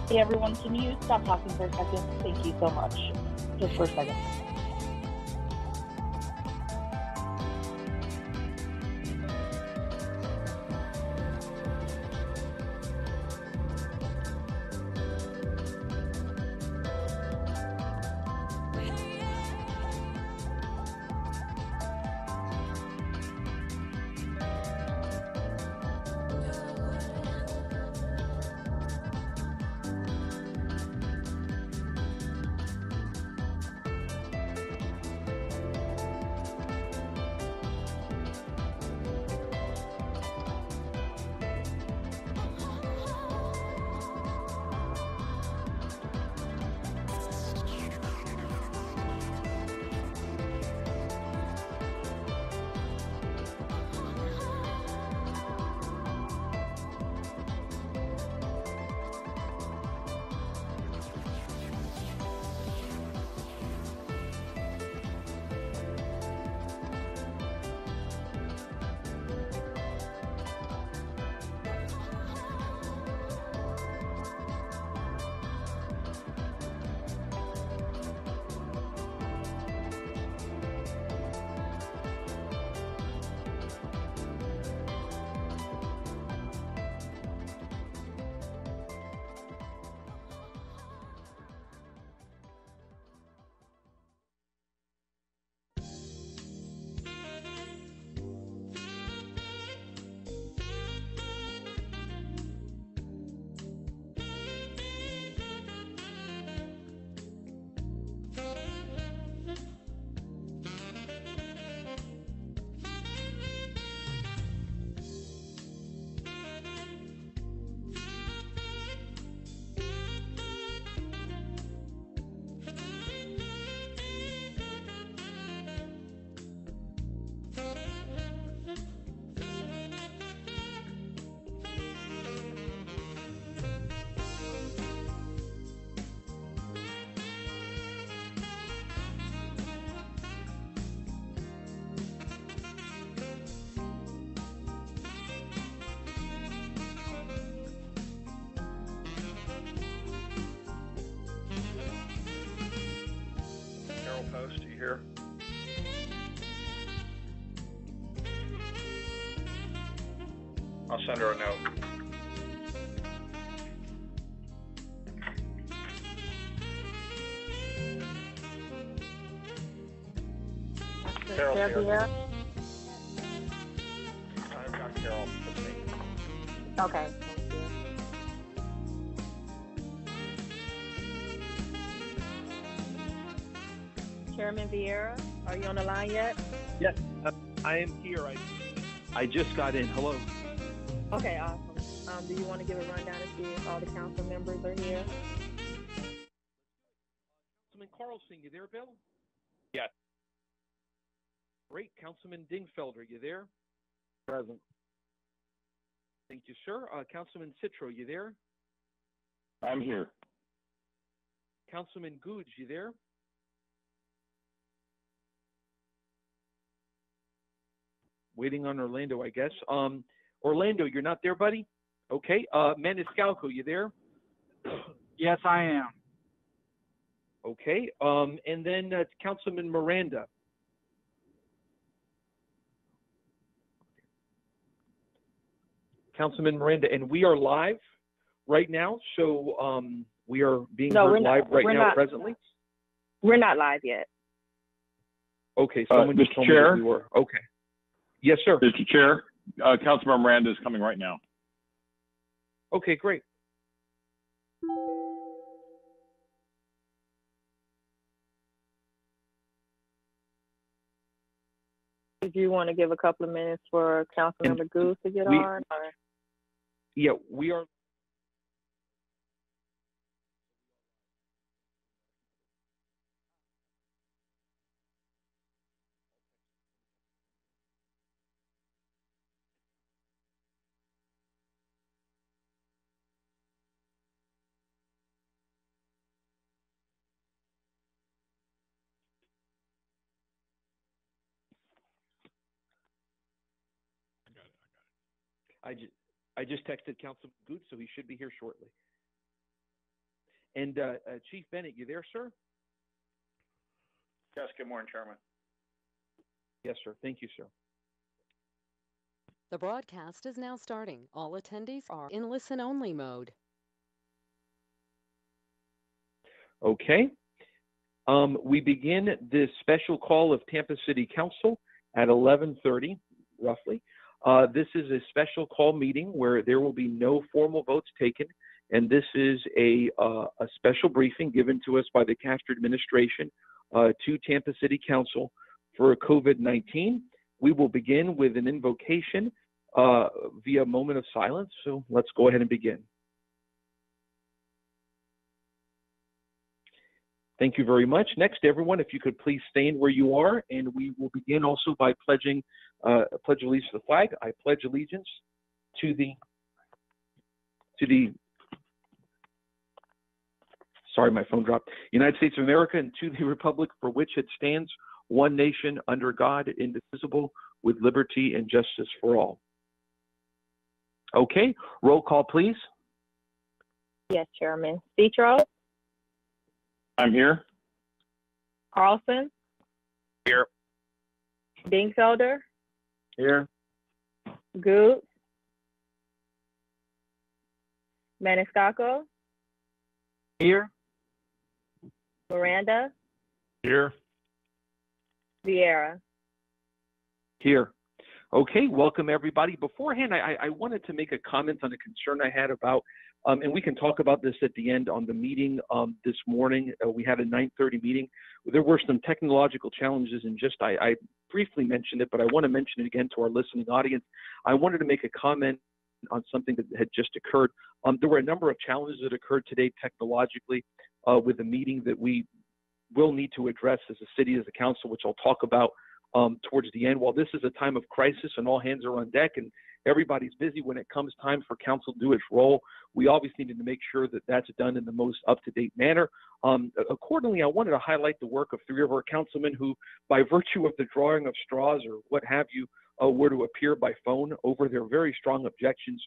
Hey everyone, can you stop talking for a second? Thank you so much. Just for a second. Post, do you hear? I'll send her a note. Carol's here. I've got Carol with me. Okay, thank you. Chairman Vieira, are you on the line yet? Yes, I am here. I just got in. Hello. Okay, awesome. Do you want to give a rundown to see if all the council members are here? Councilman Carlson, you there, Bill? Yes. Great. Councilman Dingfelder, you there? Present. Thank you, sir. Councilman Citro, you there? I'm here. Councilman Goods, you there? Waiting on Orlando, I guess. Orlando, you're not there, buddy? Okay. Maniscalco, you there? Yes, I am. Okay. And then Councilman Miranda. Councilman Miranda, and we are live right now, so we are being heard live right now presently? We're not live yet. Okay, someone just told me that we were. Okay. Yes, sir. Mr. Chair, Councilman Miranda is coming right now. Okay, great. Do you want to give a couple of minutes for Councilmember Goose to get on? Or? Yeah, we are. I just texted Councilman Goots, so he should be here shortly. And Chief Bennett, you there, sir? Yes, good morning, Chairman. Yes, sir. Thank you, sir. The broadcast is now starting. All attendees are in listen-only mode. Okay. We begin this special call of Tampa City Council at 11:30, roughly. This is a special call meeting where there will be no formal votes taken, and this is a special briefing given to us by the Castro administration to Tampa City Council for COVID-19. We will begin with an invocation via a moment of silence. So let's go ahead and begin. Thank you very much. Next, everyone, if you could please stand where you are, and we will begin also by pledging pledge allegiance to the flag. I pledge allegiance to the sorry, my phone dropped. United States of America and to the republic for which it stands, one nation under God, indivisible, with liberty and justice for all. Okay, roll call, please. Yes, Chairman. Citro, I'm here. Carlson, Here. Dingfelder, Here. Good, Maniscalco, Here. Miranda, Here. Vieira. Here. Okay, welcome everybody. Beforehand, I wanted to make a comment on a concern I had about, and we can talk about this at the end on the meeting this morning. We had a 9:30 meeting. There were some technological challenges, and I briefly mentioned it, but I want to mention it again to our listening audience. I wanted to make a comment on something that had just occurred. There were a number of challenges that occurred today technologically with the meeting that we will need to address as a city, as a council, which I'll talk about towards the end. While this is a time of crisis and all hands are on deck and everybody's busy, when it comes time for council to do its role, we obviously need to make sure that that's done in the most up-to-date manner. Accordingly, I wanted to highlight the work of 3 of our councilmen who, by virtue of the drawing of straws or what have you, were to appear by phone over their very strong objections.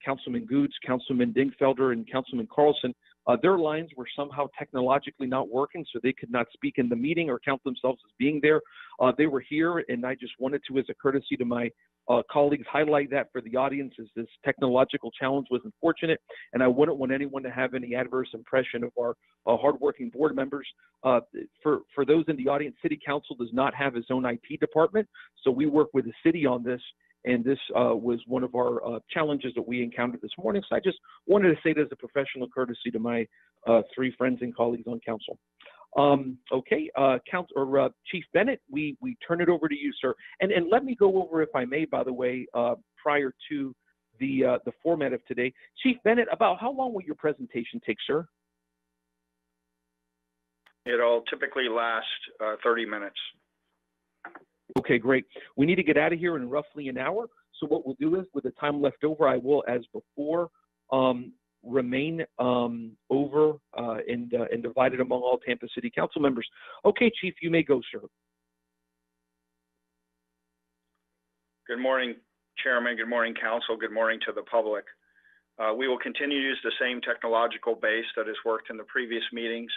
Councilman Goods, Councilman Dingfelder, and Councilman Carlson, their lines were somehow technologically not working, so they could not speak in the meeting or count themselves as being there. They were here, and I just wanted to, as a courtesy to my colleagues, highlight that for the audience, as this technological challenge was unfortunate, and I wouldn't want anyone to have any adverse impression of our hardworking board members. For those in the audience, City Council does not have its own IT department, so we work with the city on this. And this was one of our challenges that we encountered this morning. So I just wanted to say that as a professional courtesy to my 3 friends and colleagues on council. Okay, Chief Bennett, we turn it over to you, sir. And let me go over, if I may, by the way, prior to the format of today. Chief Bennett, about how long will your presentation take, sir? It'll typically last 30 minutes. Okay, great. We need to get out of here in roughly an hour. So what we'll do is, with the time left over, I will, as before, remain over and divided among all Tampa City Council members. Okay, Chief, you may go, sir. Good morning, Chairman. Good morning, Council. Good morning to the public. We will continue to use the same technological base that has worked in the previous meetings.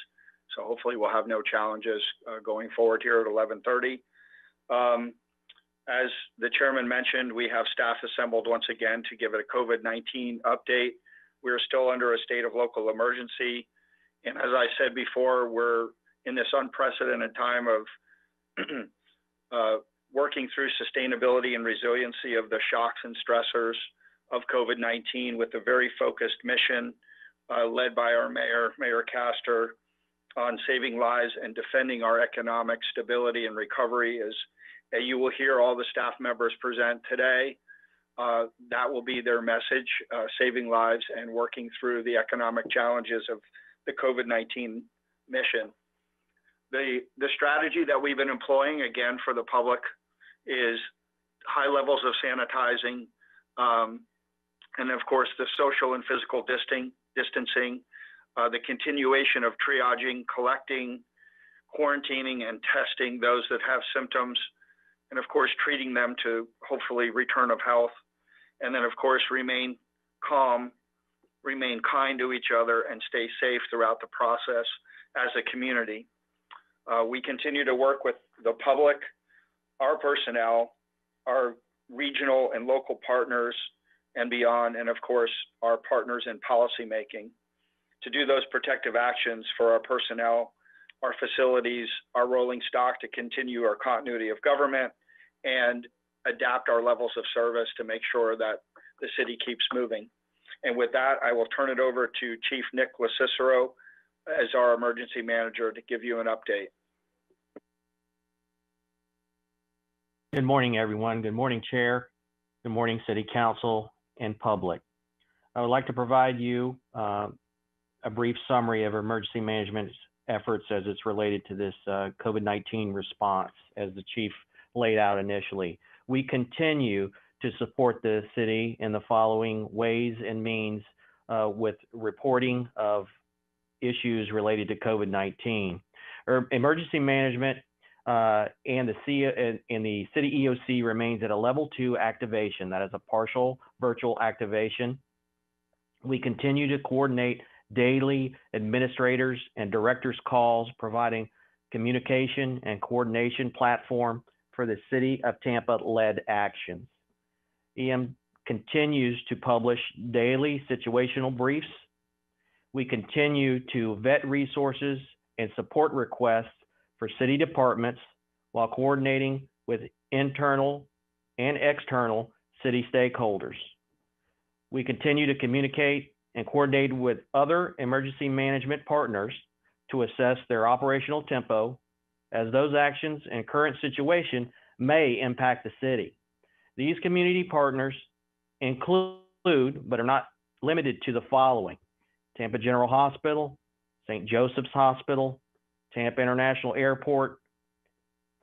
So hopefully we'll have no challenges going forward here at 11:30. As the chairman mentioned, we have staff assembled once again to give it a COVID-19 update. We are still under a state of local emergency. And as I said before, we're in this unprecedented time of working through sustainability and resiliency of the shocks and stressors of COVID-19 with a very focused mission led by our mayor, Mayor Castor, on saving lives and defending our economic stability and recovery. As you will hear all the staff members present today, that will be their message, saving lives and working through the economic challenges of the COVID-19 mission. The strategy that we've been employing, again, for the public is high levels of sanitizing, and of course, the social and physical distancing, the continuation of triaging, collecting, quarantining, and testing those that have symptoms, and of course, treating them to hopefully return of health. And then of course, remain calm remain kind to each other, and stay safe throughout the process as a community. We continue to work with the public, our personnel, our regional and local partners and beyond, and of course, our partners in policymaking to do those protective actions for our personnel, our facilities, our rolling stock to continue our continuity of government and adapt our levels of service to make sure that the city keeps moving. And with that, I will turn it over to Chief Nick LoCicero as our emergency manager to give you an update. Good morning, everyone. Good morning, Chair. Good morning, City Council and public. I would like to provide you a brief summary of emergency management's efforts as it's related to this COVID-19 response, as the Chief laid out initially. We continue to support the city in the following ways and means with reporting of issues related to COVID-19. Emergency management and the city EOC remains at a level 2 activation. That is a partial virtual activation. We continue to coordinate daily administrators and directors calls, providing communication and coordination platform for the City of Tampa led actions. EM continues to publish daily situational briefs. We continue to vet resources and support requests for city departments while coordinating with internal and external city stakeholders. We continue to communicate and coordinate with other emergency management partners to assess their operational tempo, as those actions and current situation may impact the city. These community partners include, but are not limited to, the following: Tampa General Hospital, St. Joseph's Hospital, Tampa International Airport,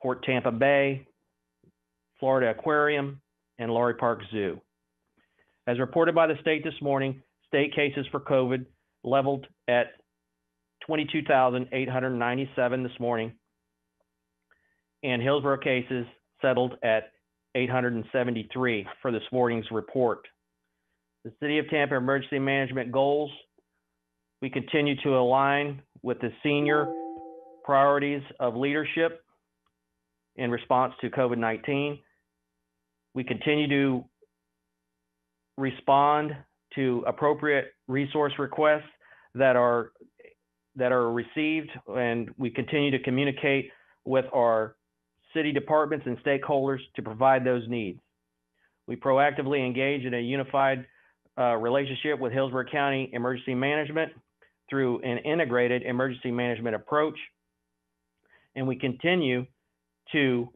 Port Tampa Bay, Florida Aquarium, and Laurie Park Zoo. As reported by the state this morning, state cases for COVID leveled at 22,897 this morning, and Hillsborough cases settled at 873 for this morning's report. The City of Tampa emergency management goals: we continue to align with the senior priorities of leadership in response to COVID-19. We continue to respond to appropriate resource requests that are received, and we continue to communicate with our city departments and stakeholders to provide those needs. We proactively engage in a unified relationship with Hillsborough County Emergency Management through an integrated emergency management approach, and we continue to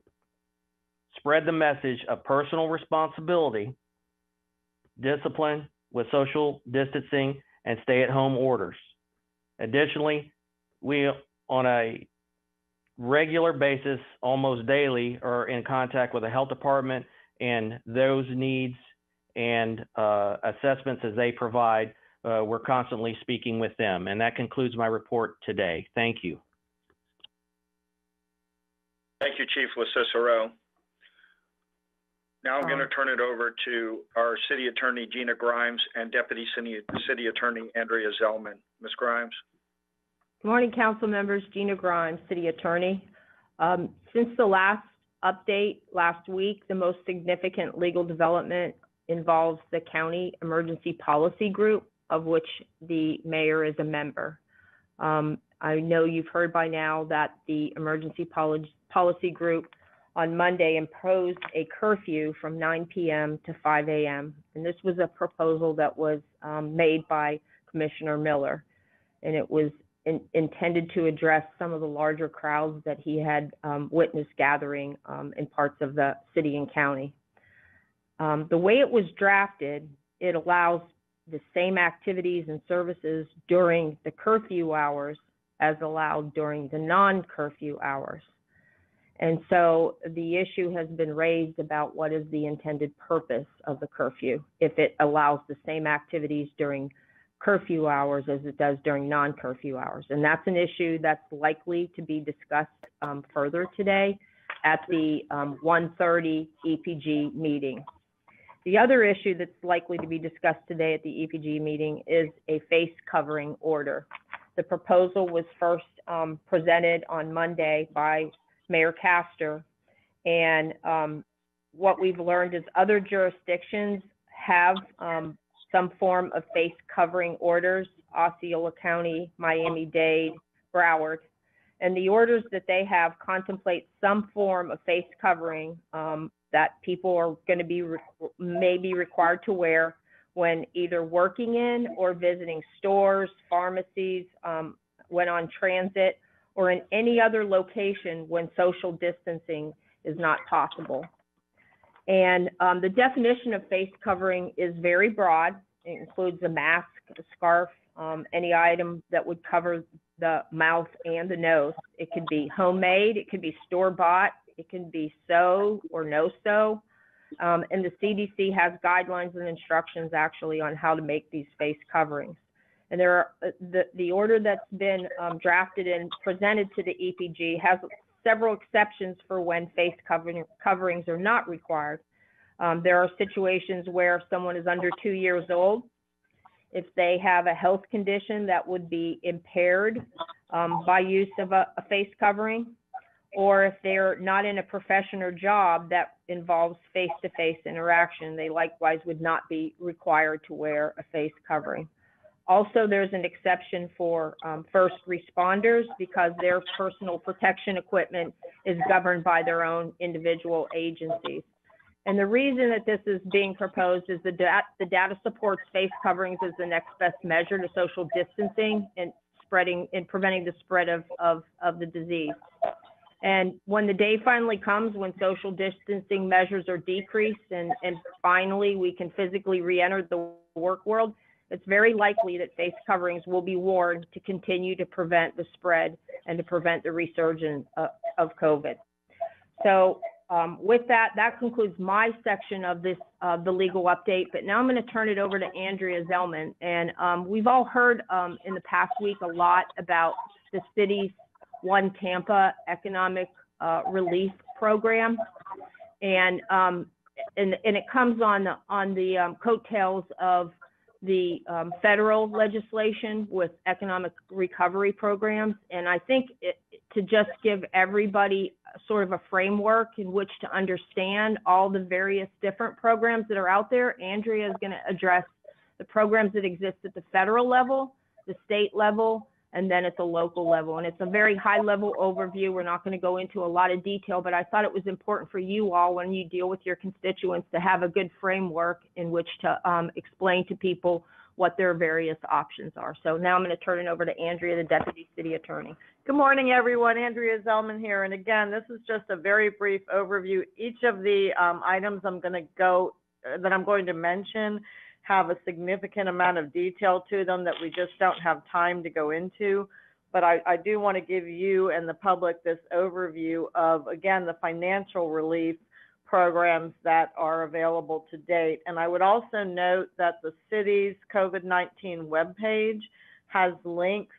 spread the message of personal responsibility, discipline with social distancing, and stay-at-home orders. Additionally, we, on a regular basis, almost daily, are in contact with the health department and those needs and assessments as they provide. We're constantly speaking with them. And that concludes my report today. Thank you. Thank you, Chief LoCicero. Now I'm going to turn it over to our City Attorney, Gina Grimes, and Deputy City Attorney, Andrea Zellman. Ms. Grimes. Good morning, council members. Gina Grimes, City Attorney. Since the last update last week, the most significant legal development involves the County Emergency Policy Group, of which the mayor is a member. I know you've heard by now that the Emergency Policy Group on Monday imposed a curfew from 9 p.m. to 5 a.m. And this was a proposal that was made by Commissioner Miller. And it was intended to address some of the larger crowds that he had witnessed gathering in parts of the city and county. The way it was drafted, it allows the same activities and services during the curfew hours as allowed during the non-curfew hours. And so the issue has been raised about what is the intended purpose of the curfew, if it allows the same activities during curfew hours as it does during non-curfew hours. And that's an issue that's likely to be discussed further today at the 1:30 EPG meeting. The other issue that's likely to be discussed today at the EPG meeting is a face covering order. The proposal was first presented on Monday by Mayor Castor, and what we've learned is other jurisdictions have some form of face covering orders, Osceola County, Miami-Dade, Broward, and the orders that they have contemplate some form of face covering that people are going to be may be required to wear when either working in or visiting stores, pharmacies, when on transit, or in any other location when social distancing is not possible. And the definition of face covering is very broad. It includes a mask, a scarf, any item that would cover the mouth and the nose. It could be homemade, it could be store-bought, it can be sew or no sew. And the CDC has guidelines and instructions actually on how to make these face coverings. And there are the order that's been drafted and presented to the EPG has several exceptions for when face coverings are not required. There are situations where someone is under 2 years old, if they have a health condition that would be impaired by use of a face covering, or if they're not in a profession or job that involves face-to-face interaction, they likewise would not be required to wear a face covering. Also, there's an exception for first responders because their personal protection equipment is governed by their own individual agencies. And the reason that this is being proposed is the data supports face coverings as the next best measure to social distancing and preventing the spread of the disease. And when the day finally comes when social distancing measures are decreased and finally we can physically re-enter the work world, it's very likely that face coverings will be worn to continue to prevent the spread and to prevent the resurgence of COVID. So with that, that concludes my section of this, the legal update. But now I'm going to turn it over to Andrea Zellman. And we've all heard in the past week a lot about the city's One Tampa economic relief program, and it comes on the coattails of the federal legislation with economic recovery programs. And I think to just give everybody sort of a framework in which to understand all the various different programs that are out there, Andrea is going to address the programs that exist at the federal level, the state level, and then at the local level. And it's a very high level overview. We're not going to go into a lot of detail, but I thought it was important for you all when you deal with your constituents to have a good framework in which to explain to people what their various options are. So now I'm going to turn it over to Andrea, the Deputy City Attorney. Good morning, everyone. Andrea Zellman here. And again, this is just a very brief overview. Each of the items that I'm going to mention have a significant amount of detail to them that we just don't have time to go into. But I do want to give you and the public this overview of, again, the financial relief programs that are available to date. And I would also note that the city's COVID-19 webpage has links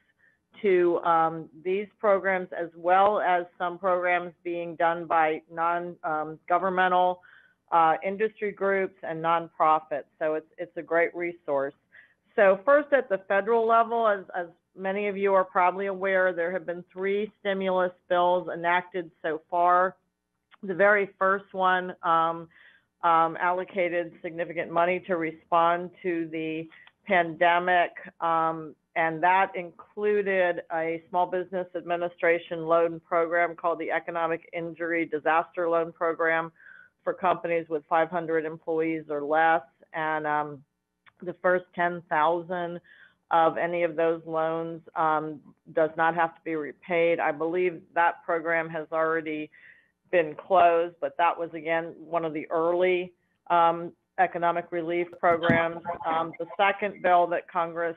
to these programs, as well as some programs being done by non-governmental industry groups and nonprofits. So it's a great resource. So first, at the federal level, as many of you are probably aware, there have been 3 stimulus bills enacted so far. The very first one allocated significant money to respond to the pandemic, and that included a Small Business Administration loan program called the Economic Injury Disaster Loan Program for companies with 500 employees or less. And the first 10,000 of any of those loans does not have to be repaid. I believe that program has already been closed, but that was, again, one of the early economic relief programs. The second bill that Congress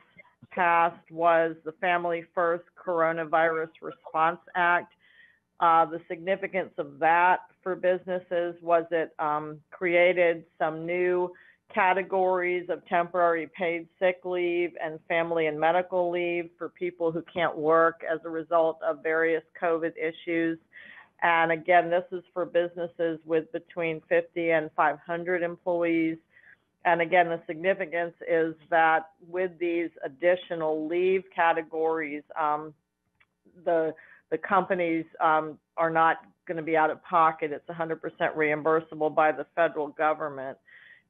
passed was the Family First Coronavirus Response Act. The significance of that for businesses was it created some new categories of temporary paid sick leave and family and medical leave for people who can't work as a result of various COVID issues. And again, this is for businesses with between 50 and 500 employees And again, the significance is that with these additional leave categories, the companies are not going to be out of pocket. It's 100% reimbursable by the federal government.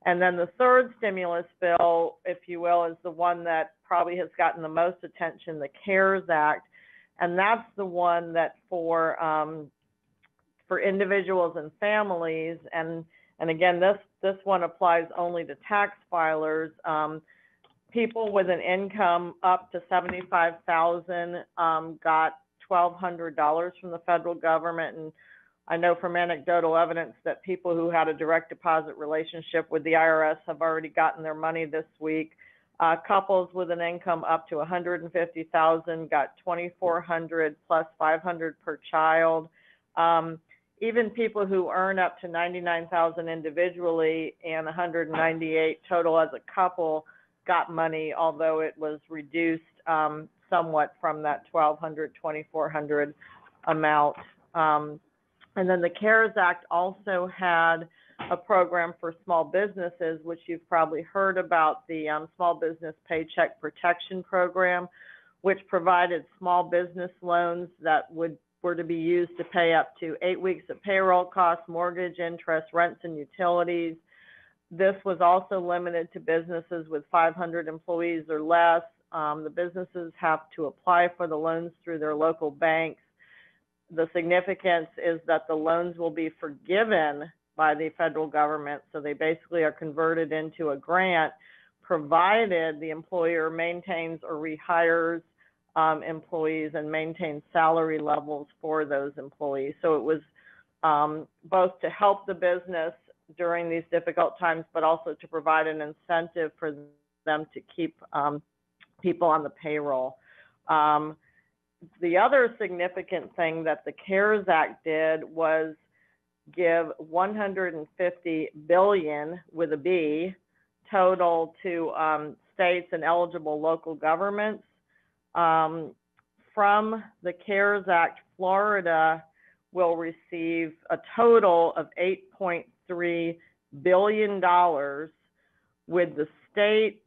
And then the third stimulus bill, if you will, is the one that probably has gotten the most attention, the CARES Act. And that's the one that for individuals and families, and again, this one applies only to tax filers. People with an income up to $75,000 got $1,200 from the federal government, and I know from anecdotal evidence that people who had a direct deposit relationship with the IRS have already gotten their money this week. Couples with an income up to $150,000 got $2,400 plus $500 per child. Even people who earn up to $99,000 individually and $198,000 total as a couple got money, although it was reduced somewhat from that $1,200, $2,400 amount. And then the CARES Act also had a program for small businesses, which you've probably heard about, the Small Business Paycheck Protection Program, which provided small business loans that were to be used to pay up to 8 weeks of payroll costs, mortgage, interest, rents, and utilities. This was also limited to businesses with 500 employees or less. The businesses have to apply for the loans through their local banks. The significance is that the loans will be forgiven by the federal government, so they basically are converted into a grant, provided the employer maintains or rehires employees and maintains salary levels for those employees. So it was both to help the business during these difficult times, but also to provide an incentive for them to keep people on the payroll. The other significant thing that the CARES Act did was give $150 billion with a B total to states and eligible local governments. From the CARES Act, Florida will receive a total of $8.3 billion, with the state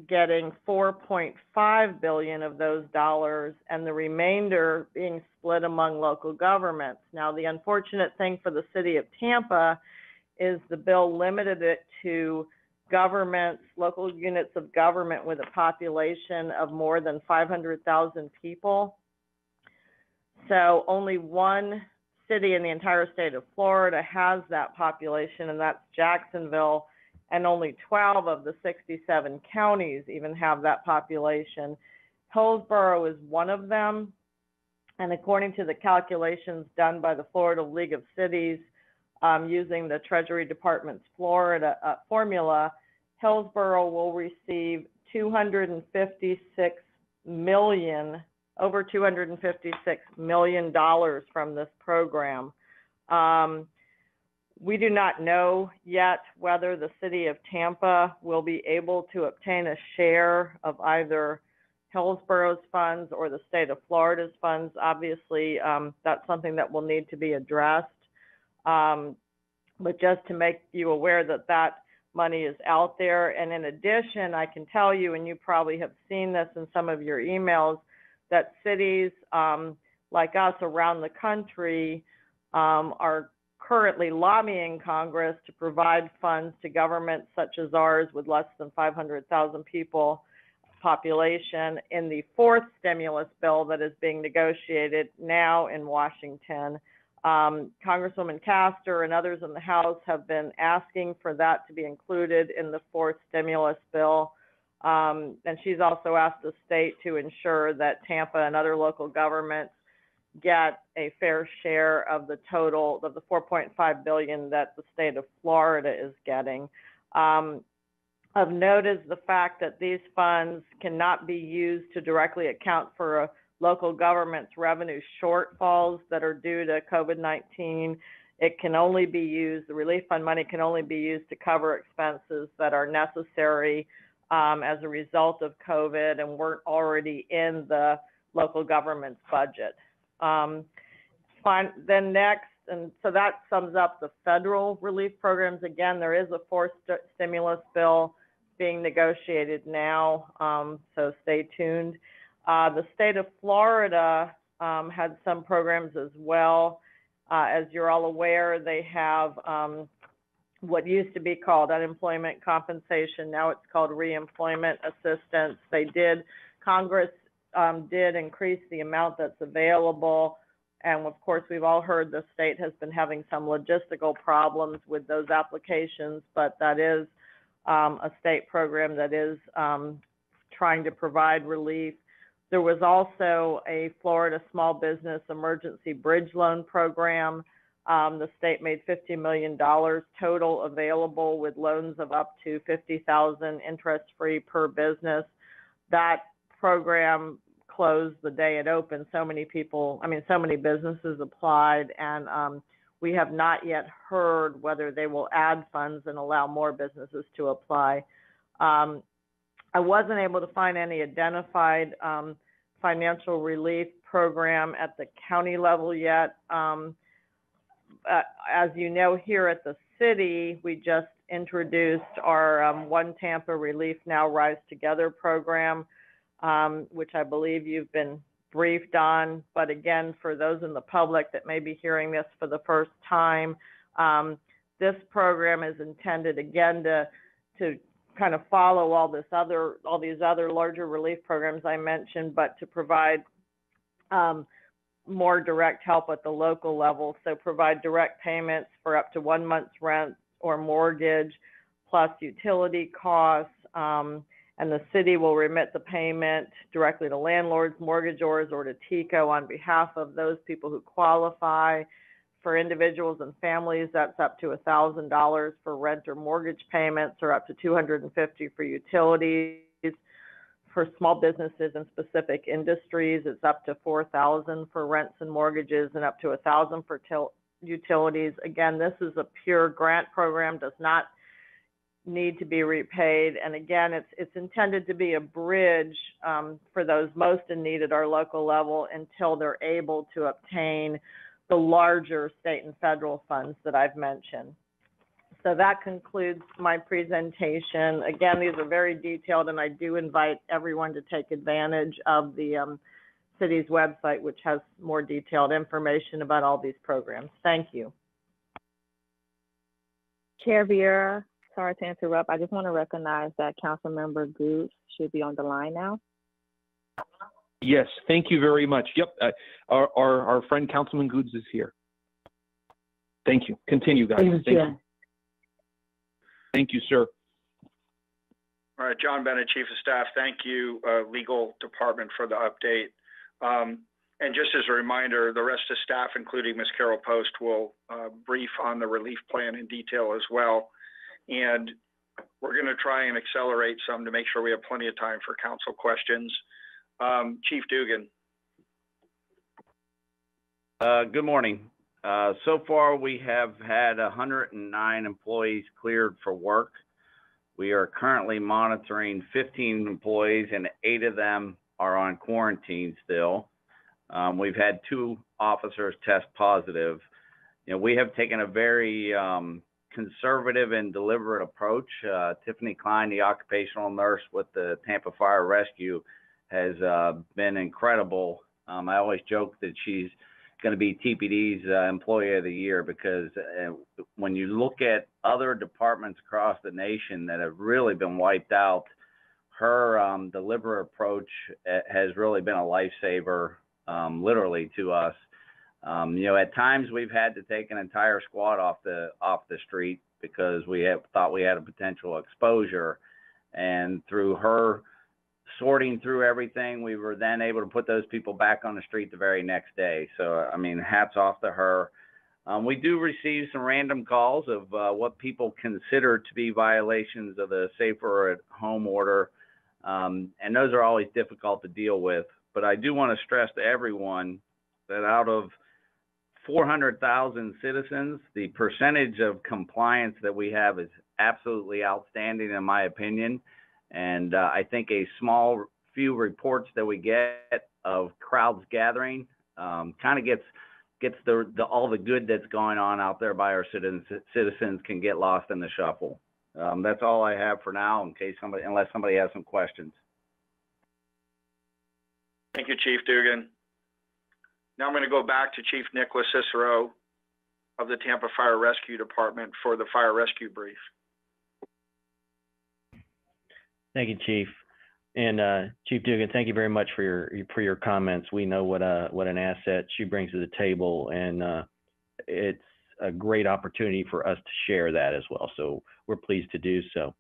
getting $4.5 billion of those dollars, and the remainder being split among local governments. Now, the unfortunate thing for the city of Tampa is the bill limited it to governments, local units of government with a population of more than 500,000 people. So only one city in the entire state of Florida has that population, and that's Jacksonville. And only 12 of the 67 counties even have that population. Hillsborough is one of them, and according to the calculations done by the Florida League of Cities, using the Treasury Department's Florida formula, Hillsborough will receive over $256 million from this program. We do not know yet whether the city of Tampa will be able to obtain a share of either Hillsborough's funds or the state of Florida's funds. Obviously, that's something that will need to be addressed. But just to make you aware that that money is out there. And in addition, I can tell you, and you probably have seen this in some of your emails, that cities like us around the country are currently lobbying Congress to provide funds to governments such as ours with less than 500,000 people population in the fourth stimulus bill that is being negotiated now in Washington. Congresswoman Castor and others in the House have been asking for that to be included in the fourth stimulus bill. And she's also asked the state to ensure that Tampa and other local governments get a fair share of the total of the $4.5 billion that the state of Florida is getting. Of note is the fact that these funds cannot be used to directly account for a local government's revenue shortfalls that are due to COVID-19. It can only be used, the relief fund money can only be used to cover expenses that are necessary as a result of COVID and weren't already in the local government's budget. Then next, and so that sums up the federal relief programs. Again, there is a fourth stimulus bill being negotiated now, so stay tuned. The state of Florida had some programs as well. As you're all aware, they have what used to be called unemployment compensation. Now it's called reemployment assistance. Congress did increase the amount that's available. And of course, we've all heard the state has been having some logistical problems with those applications, but that is a state program that is trying to provide relief. There was also a Florida Small Business Emergency Bridge Loan Program. The state made $50 million total available with loans of up to $50,000 interest-free per business. That program closed the day it opened. So many businesses applied, and we have not yet heard whether they will add funds and allow more businesses to apply. I wasn't able to find any identified financial relief program at the county level yet. As you know, here at the city, we just introduced our One Tampa Relief Now Rise Together program, which I believe you've been briefed on. But again, for those in the public that may be hearing this for the first time, this program is intended again to kind of follow all these other larger relief programs I mentioned, but to provide more direct help at the local level. So provide direct payments for up to 1 month's rent or mortgage, plus utility costs, and the city will remit the payment directly to landlords, mortgagors, or to TICO on behalf of those people who qualify. For individuals and families, that's up to $1,000 for rent or mortgage payments, or up to $250 for utilities. For small businesses in specific industries, it's up to $4,000 for rents and mortgages, and up to $1,000 for utilities. Again, this is a pure grant program, does not need to be repaid. And again, it's intended to be a bridge for those most in need at our local level until they're able to obtain the larger state and federal funds that I've mentioned. So that concludes my presentation. Again, these are very detailed, and I do invite everyone to take advantage of the city's website, which has more detailed information about all these programs. Thank you. Chair Vieira, sorry to interrupt. I just want to recognize that Councilmember Goose should be on the line now. Yes, thank you very much. Yep, our friend Councilman Goods is here. Thank you. Continue, guys. Thank you. Thank you, sir. All right, John Bennett, Chief of Staff. Thank you, Legal Department, for the update. And just as a reminder, the rest of staff, including Ms. Carol Post, will brief on the relief plan in detail as well. And we're going to try and accelerate some to make sure we have plenty of time for council questions. Chief Dugan. Good morning. So far, we have had 109 employees cleared for work. We are currently monitoring 15 employees, and 8 of them are on quarantine still. We've had 2 officers test positive. You know, we have taken a very conservative and deliberate approach. Tiffany Klein, the occupational nurse with the Tampa Fire Rescue, has been incredible. I always joke that she's going to be TPD's Employee of the Year, because when you look at other departments across the nation that have really been wiped out, her deliberate approach has really been a lifesaver, literally, to us. You know, at times we've had to take an entire squad off the street because we thought we had a potential exposure, and through her sorting through everything, we were then able to put those people back on the street the very next day. So, I mean, hats off to her. We do receive some random calls of what people consider to be violations of the Safer at Home order, and those are always difficult to deal with. But I do want to stress to everyone that out of 400,000 citizens, the percentage of compliance that we have is absolutely outstanding, in my opinion. And I think a small few reports that we get of crowds gathering kind of gets gets all the good that's going on out there by our citizens can get lost in the shuffle. That's all I have for now, unless somebody has some questions. Thank you, Chief Dugan. Now I'm going to go back to Chief Nicholas Cicero of the Tampa Fire Rescue Department for the fire rescue brief. Thank you, Chief. And Chief Dugan, thank you very much for your comments. We know what an asset she brings to the table, and it's a great opportunity for us to share that as well. So we're pleased to do so.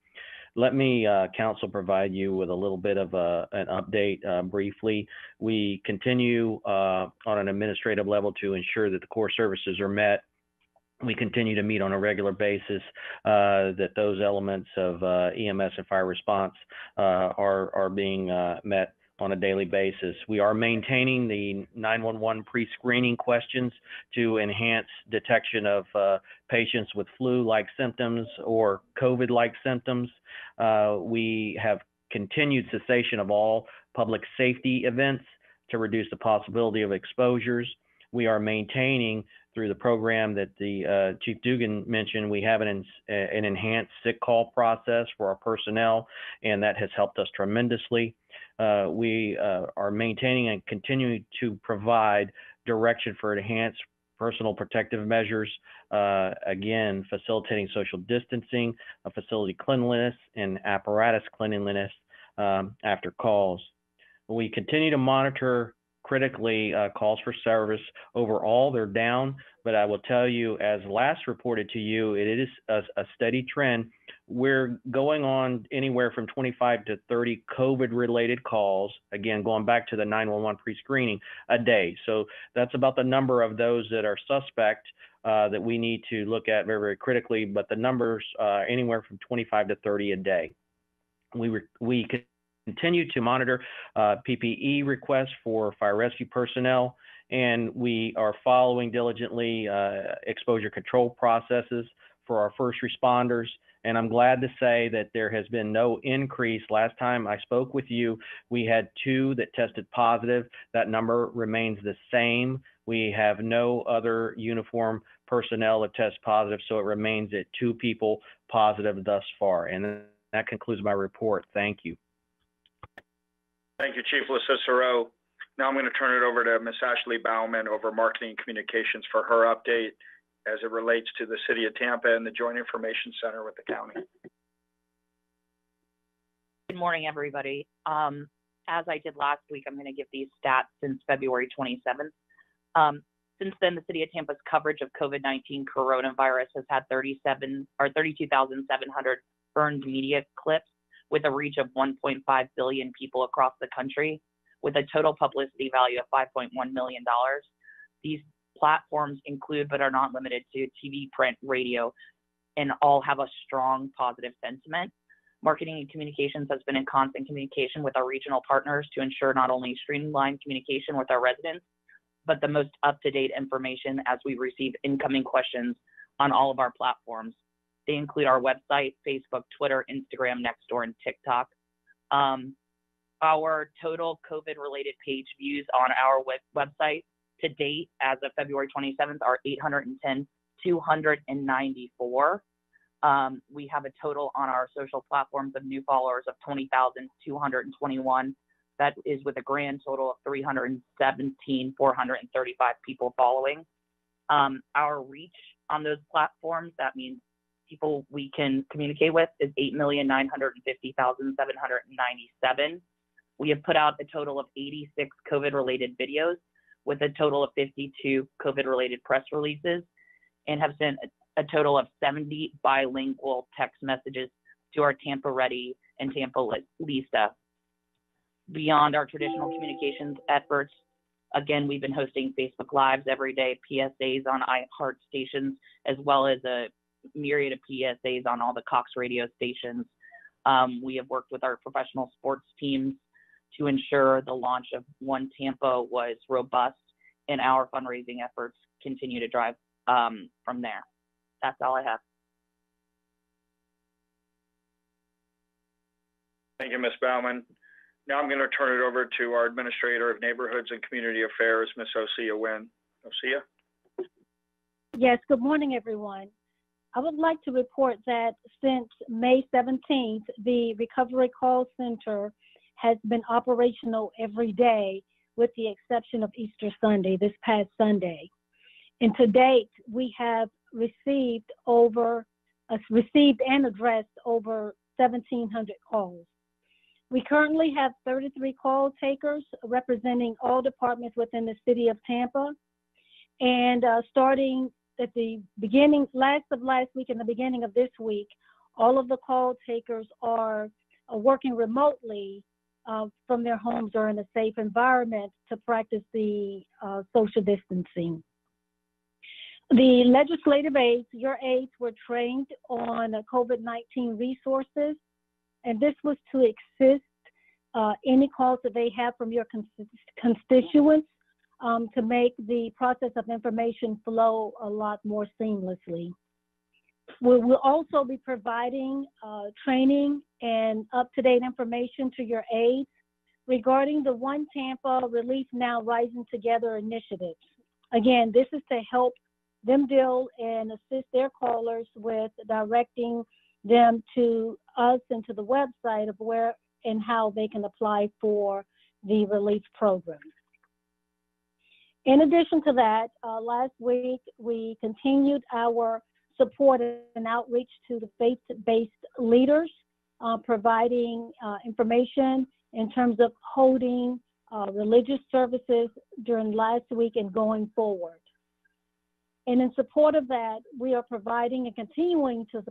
Let me, Council, provide you with a little bit of an update briefly. We continue on an administrative level to ensure that the core services are met. We continue to meet on a regular basis, that those elements of EMS and fire response are being met on a daily basis. We are maintaining the 911 pre-screening questions to enhance detection of patients with flu-like symptoms or COVID-like symptoms. We have continued cessation of all public safety events to reduce the possibility of exposures. We are maintaining, through the program that the Chief Dugan mentioned, we have an enhanced sick call process for our personnel, and that has helped us tremendously. We are maintaining and continuing to provide direction for enhanced personal protective measures, again, facilitating social distancing, facility cleanliness, and apparatus cleanliness after calls. We continue to monitor critically calls for service. Overall, they're down, but I will tell you, as last reported to you, it is a steady trend. We're going on anywhere from 25 to 30 COVID-related calls, again, going back to the 911 pre-screening a day. So that's about the number of those that are suspect that we need to look at very, very critically, but the numbers anywhere from 25 to 30 a day. We continue to monitor PPE requests for fire rescue personnel, and we are following diligently exposure control processes for our first responders. And I'm glad to say that there has been no increase. Last time I spoke with you, we had 2 that tested positive. That number remains the same. We have no other uniform personnel that test positive, so it remains at 2 people positive thus far. And that concludes my report. Thank you. Thank you, Chief Cicero. Now I'm going to turn it over to Ms. Ashley Bauman over Marketing and Communications for her update as it relates to the City of Tampa and the Joint Information Center with the county. Good morning, everybody. As I did last week, I'm going to give these stats since February 27th. Since then, the City of Tampa's coverage of COVID-19 coronavirus has had 32,700 earned media clips with a reach of 1.5 billion people across the country, with a total publicity value of $5.1 million. These platforms include, but are not limited to, TV, print, radio, and all have a strong positive sentiment. Marketing and Communications has been in constant communication with our regional partners to ensure not only streamlined communication with our residents, but the most up-to-date information as we receive incoming questions on all of our platforms. They include our website, Facebook, Twitter, Instagram, Nextdoor, and TikTok. Our total COVID-related page views on our website to date, as of February 27th, are 810,294. We have a total on our social platforms of new followers of 20,221. That is with a grand total of 317,435 people following. Our reach on those platforms, that means people we can communicate with, is 8,950,797. We have put out a total of 86 COVID-related videos with a total of 52 COVID-related press releases, and have sent a total of 70 bilingual text messages to our Tampa Ready and Tampa Lisa. Beyond our traditional communications efforts, again, we've been hosting Facebook Lives every day, PSAs on iHeart stations, as well as a myriad of PSAs on all the Cox radio stations. We have worked with our professional sports teams to ensure the launch of One Tampa was robust, and our fundraising efforts continue to drive from there. That's all I have. Thank you, Ms. Bauman. Now I'm going to turn it over to our Administrator of Neighborhoods and Community Affairs, Ms. Osea Wynn. Osea? Yes, good morning, everyone. I would like to report that since May 17th, the Recovery Call Center has been operational every day with the exception of Easter Sunday, this past Sunday. And to date, we have received and addressed over 1,700 calls. We currently have 33 call takers representing all departments within the city of Tampa. And starting at the last of last week and the beginning of this week, all of the call takers are working remotely from their homes or in a safe environment to practice the social distancing. The legislative aides, your aides, were trained on COVID-19 resources, and this was to assist any calls that they have from your constituents to make the process of information flow a lot more seamlessly. We will also be providing training and up-to-date information to your aides regarding the One Tampa Relief Now Rising Together initiatives. Again, this is to help them deal and assist their callers with directing them to us and to the website of where and how they can apply for the relief program. In addition to that, last week we continued our support and outreach to the faith-based leaders, providing information in terms of holding religious services during last week and going forward. And in support of that, we are providing and continuing to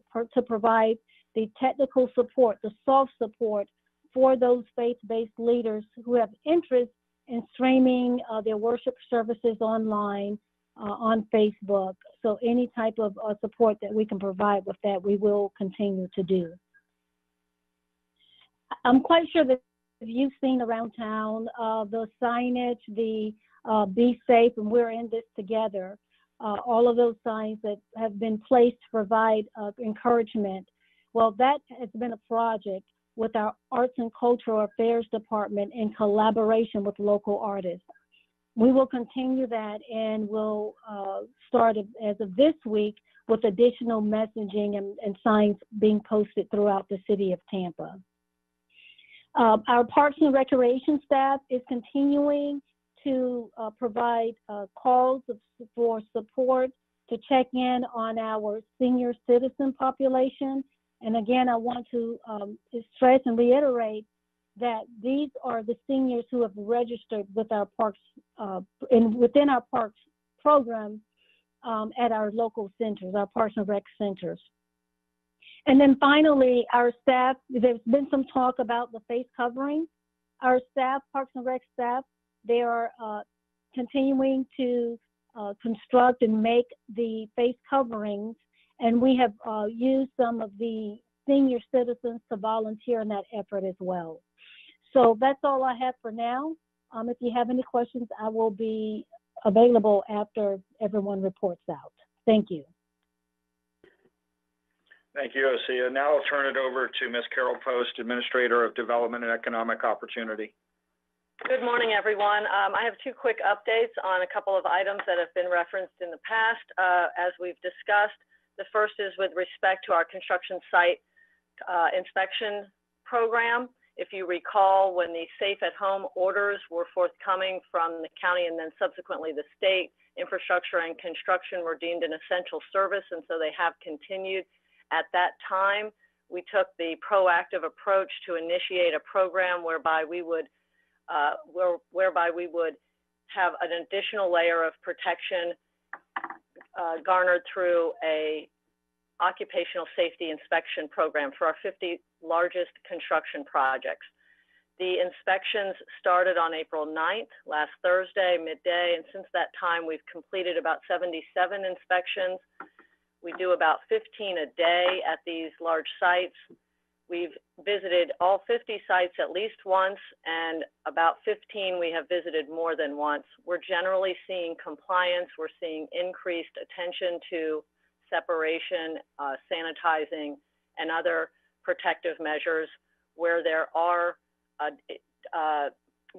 provide the technical support, the soft support for those faith-based leaders who have interest in streaming their worship services online on Facebook. So any type of support that we can provide with that, we will continue to do. I'm quite sure that you've seen around town the signage, the be safe and we're in this together. All of those signs that have been placed to provide encouragement. Well, that has been a project with our Arts and Cultural Affairs Department in collaboration with local artists. We will continue that and we'll start as of this week with additional messaging and signs being posted throughout the city of Tampa. Our Parks and Recreation staff is continuing to provide calls for support to check in on our senior citizen population. And again, I want to stress and reiterate that these are the seniors who have registered with our parks within our parks program at our local centers, our Parks and Rec centers. And then finally, our staff, there's been some talk about the face covering. Our staff, Parks and Rec staff, they are continuing to construct and make the face coverings, and we have used some of the senior citizens to volunteer in that effort as well. So that's all I have for now. If you have any questions, I will be available after everyone reports out. Thank you. Thank you, Osea. Now I'll turn it over to Ms. Carol Post, Administrator of Development and Economic Opportunity. Good morning, everyone. I have two quick updates on a couple of items that have been referenced in the past. As we've discussed, the first is with respect to our construction site inspection program. If you recall, when the safe at home orders were forthcoming from the county and then subsequently the state, infrastructure and construction were deemed an essential service, and so they have continued. At that time, we took the proactive approach to initiate a program whereby we would have an additional layer of protection garnered through a occupational safety inspection program for our 50 largest construction projects. The inspections started on April 9th, last Thursday, midday, and since that time, we've completed about 77 inspections. We do about 15 a day at these large sites. We've visited all 50 sites at least once, and about 15 we have visited more than once. We're generally seeing compliance. We're seeing increased attention to separation, sanitizing, and other protective measures. Where there are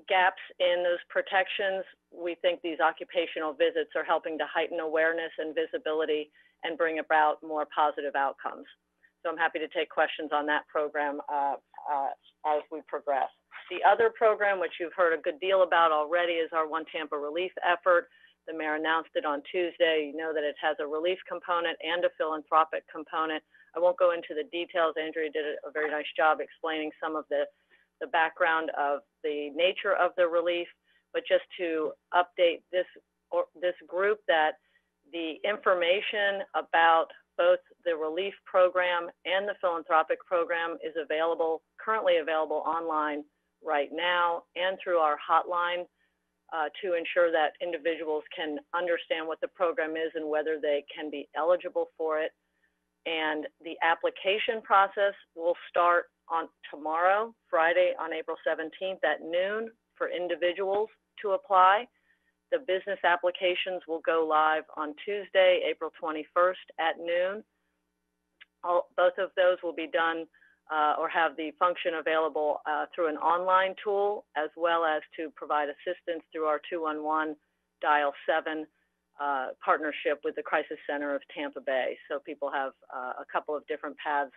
gaps in those protections, we think these occupational visits are helping to heighten awareness and visibility and bring about more positive outcomes. So I'm happy to take questions on that program as we progress. The other program, which you've heard a good deal about already, is our One Tampa relief effort. The mayor announced it on Tuesday. You know that it has a relief component and a philanthropic component. I won't go into the details. Andrea did a very nice job explaining some of the background of the nature of the relief, but just to update this group that the information about both the relief program and the philanthropic program is currently available online right now and through our hotline to ensure that individuals can understand what the program is and whether they can be eligible for it. And the application process will start on tomorrow, Friday, on April 17th at noon for individuals to apply. The business applications will go live on Tuesday, April 21st at noon. Both of those will be done or have the function available through an online tool, as well as to provide assistance through our 211 dial 7 partnership with the Crisis Center of Tampa Bay. So people have a couple of different paths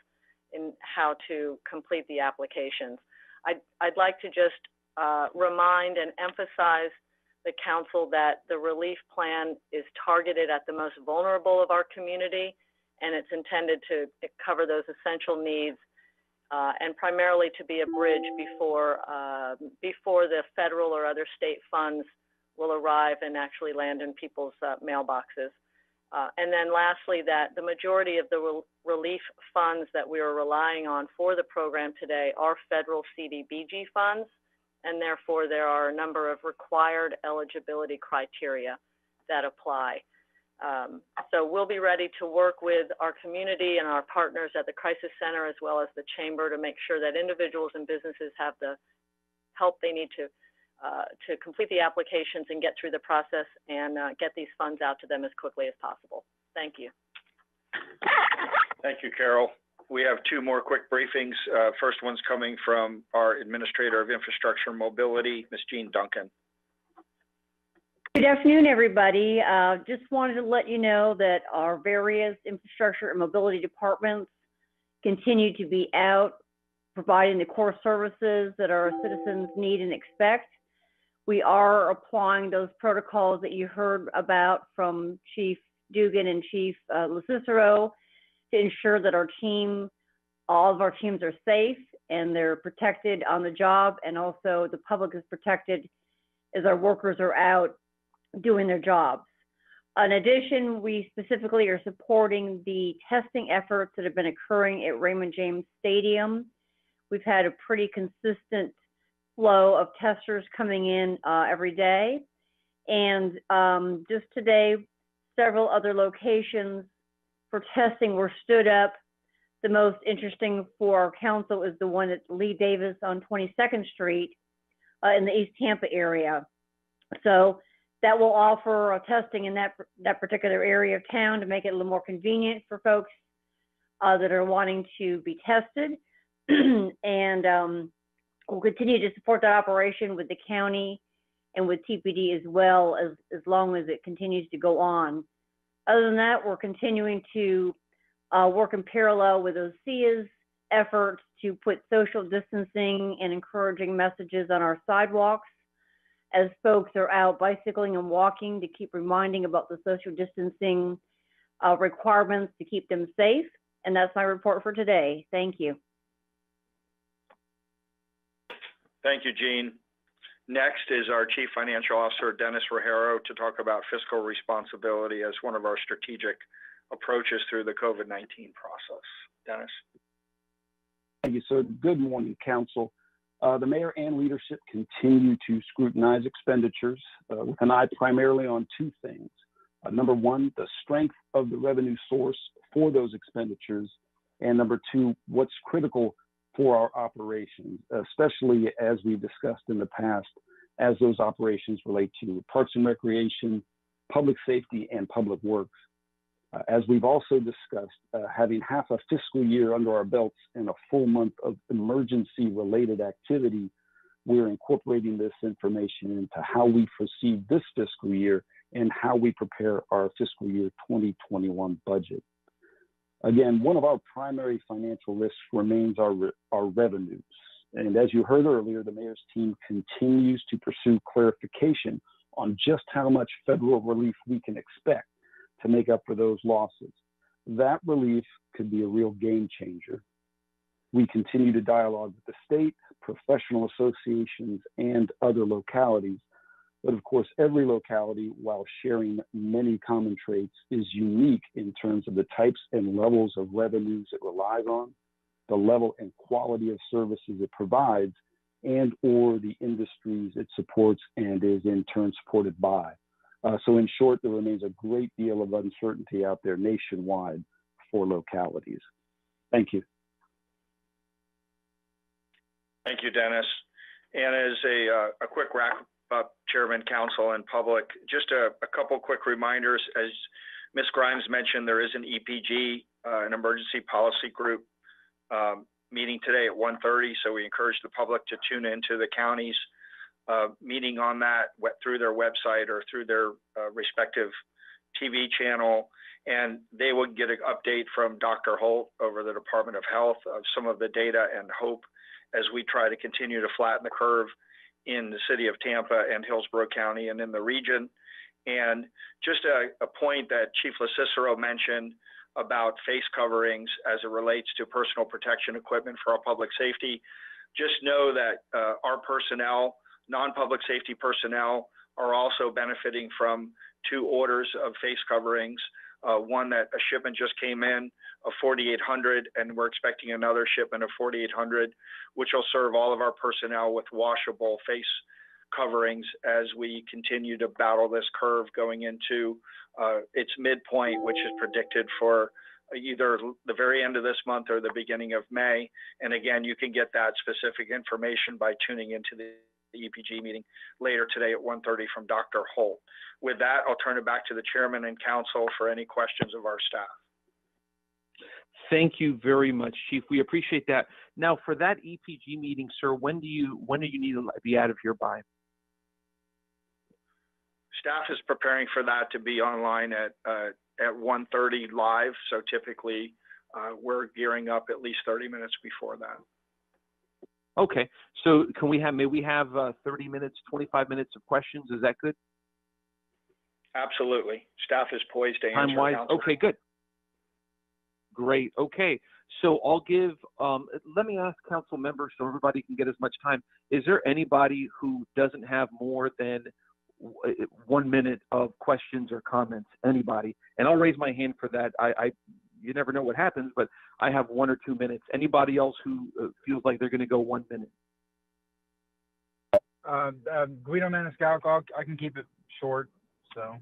in how to complete the applications. I'd like to just remind and emphasize the council that the relief plan is targeted at the most vulnerable of our community, and it's intended to cover those essential needs and primarily to be a bridge before the federal or other state funds will arrive and actually land in people's mailboxes. And then lastly, that the majority of the relief funds that we are relying on for the program today are federal CDBG funds, and therefore there are a number of required eligibility criteria that apply. So we'll be ready to work with our community and our partners at the Crisis Center as well as the Chamber to make sure that individuals and businesses have the help they need to complete the applications and get through the process and get these funds out to them as quickly as possible. Thank you. Thank you, Carol. We have two more quick briefings. First one's coming from our Administrator of Infrastructure and Mobility, Ms. Jean Duncan. Good afternoon, everybody. Just wanted to let you know that our various infrastructure and mobility departments continue to be out providing the core services that our citizens need and expect. We are applying those protocols that you heard about from Chief Dugan and Chief LaCicero to ensure that all of our teams are safe and they're protected on the job, and also the public is protected as our workers are out doing their jobs. In addition, we specifically are supporting the testing efforts that have been occurring at Raymond James Stadium. We've had a pretty consistent flow of testers coming in every day. And just today, several other locations for testing were stood up. The most interesting for our council is the one at Lee Davis on 22nd Street in the East Tampa area. So that will offer testing in that particular area of town to make it a little more convenient for folks that are wanting to be tested. And we'll continue to support that operation with the county and with TPD as well as long as it continues to go on. Other than that, we're continuing to work in parallel with OSEA's efforts to put social distancing and encouraging messages on our sidewalks as folks are out bicycling and walking, to keep reminding about the social distancing requirements to keep them safe. And that's my report for today. Thank you. Thank you, Jean. Next is our Chief Financial Officer, Dennis Ruggiero, to talk about fiscal responsibility as one of our strategic approaches through the COVID-19 process. Dennis. Thank you, sir. Good morning, Council. The mayor and leadership continue to scrutinize expenditures with an eye primarily on two things. Number one, the strength of the revenue source for those expenditures, and number two, what's critical for our operations, especially as we've discussed in the past, as those operations relate to parks and recreation, public safety, and public works. As we've also discussed, having half a fiscal year under our belts and a full month of emergency-related activity we're incorporating this information into how we proceed this fiscal year and how we prepare our fiscal year 2021 budget. Again, one of our primary financial risks remains our revenues. And as you heard earlier, the mayor's team continues to pursue clarification on just how much federal relief we can expect to make up for those losses. That relief could be a real game changer. We continue to dialogue with the state, professional associations, and other localities. But of course, every locality, while sharing many common traits, is unique in terms of the types and levels of revenues it relies on, the level and quality of services it provides, and or the industries it supports and is in turn supported by. So in short, there remains a great deal of uncertainty out there nationwide for localities. Thank you. Thank you, Dennis. And as a quick wrap up, Chairman, Council, and public, just a couple quick reminders. As Ms. Grimes mentioned, there is an EPG, an emergency policy group meeting today at 1:30. So we encourage the public to tune into the county's meeting on that through their website or through their respective TV channel. And they will get an update from Dr. Holt over the Department of Health of some of the data and hope as we try to continue to flatten the curve in the city of Tampa and Hillsborough County and in the region. And just a point that Chief LaCicero mentioned about face coverings as it relates to personal protection equipment for our public safety. Just know that our personnel, non-public safety personnel, are also benefiting from 2 orders of face coverings. One that a shipment just came in of 4,800, and we're expecting another shipment of 4,800, which will serve all of our personnel with washable face coverings as we continue to battle this curve going into its midpoint, which is predicted for either the very end of this month or the beginning of May. And again, you can get that specific information by tuning into the EPG meeting later today at 1:30 from Dr. Holt. With that, I'll turn it back to the chairman and council for any questions of our staff. Thank you very much, Chief. We appreciate that. Now, for that EPG meeting, sir, when do you need to be out of here by? Staff is preparing for that to be online at 1:30 live. So typically, we're gearing up at least 30 minutes before that. Okay. So may we have 30 minutes, 25 minutes of questions? Is that good? Absolutely. Staff is poised to answer. Time-wise? Okay, good. Great. Okay. So I'll give, let me ask council members so everybody can get as much time. Is there anybody who doesn't have more than 1 minute of questions or comments? Anybody? And I'll raise my hand for that. You never know what happens, but I have 1 or 2 minutes. Anybody else who feels like they're going to go 1 minute? Guido Maniscalco, I can keep it short, so.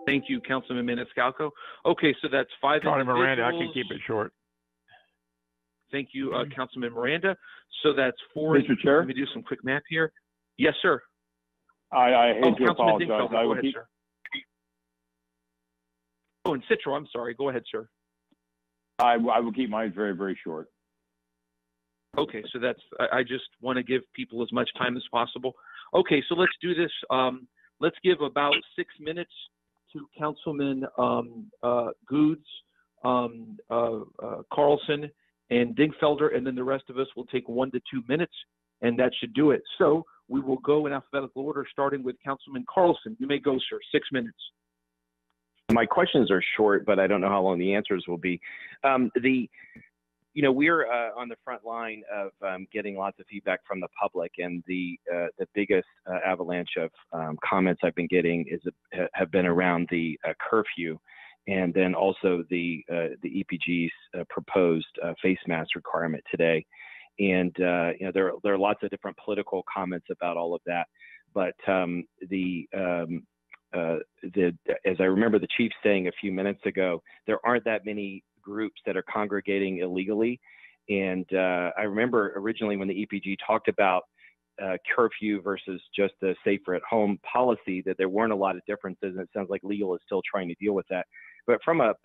Thank you, Councilman Maniscalco. Okay, so that's 5 Tony individuals. Miranda, I can keep it short. Thank you, Councilman Miranda. So that's 4. Mr. Chair? Let me do some quick math here. Yes, sir. I hate to Councilman apologize. Dingfelder, I go would ahead, keep, sir. Oh, and Citro, I'm sorry. Go ahead, sir. I will keep mine very, very short. Okay, so I just want to give people as much time as possible. Okay, so let's do this. Let's give about 6 minutes to Councilman Goods, Carlson, and Dingfelder, and then the rest of us will take 1 to 2 minutes, and that should do it. So we will go in alphabetical order, starting with Councilman Carlson. You may go, sir. 6 minutes. My questions are short, but I don't know how long the answers will be. We're on the front line of getting lots of feedback from the public, and the biggest avalanche of comments I've been getting have been around the curfew, and then also the EPG's proposed face mask requirement today. And there are lots of different political comments about all of that, but as I remember the chief saying a few minutes ago, there aren't that many groups that are congregating illegally. And I remember originally when the EPG talked about curfew versus just the safer at home policy, that there weren't a lot of differences. And it sounds like legal is still trying to deal with that. But from a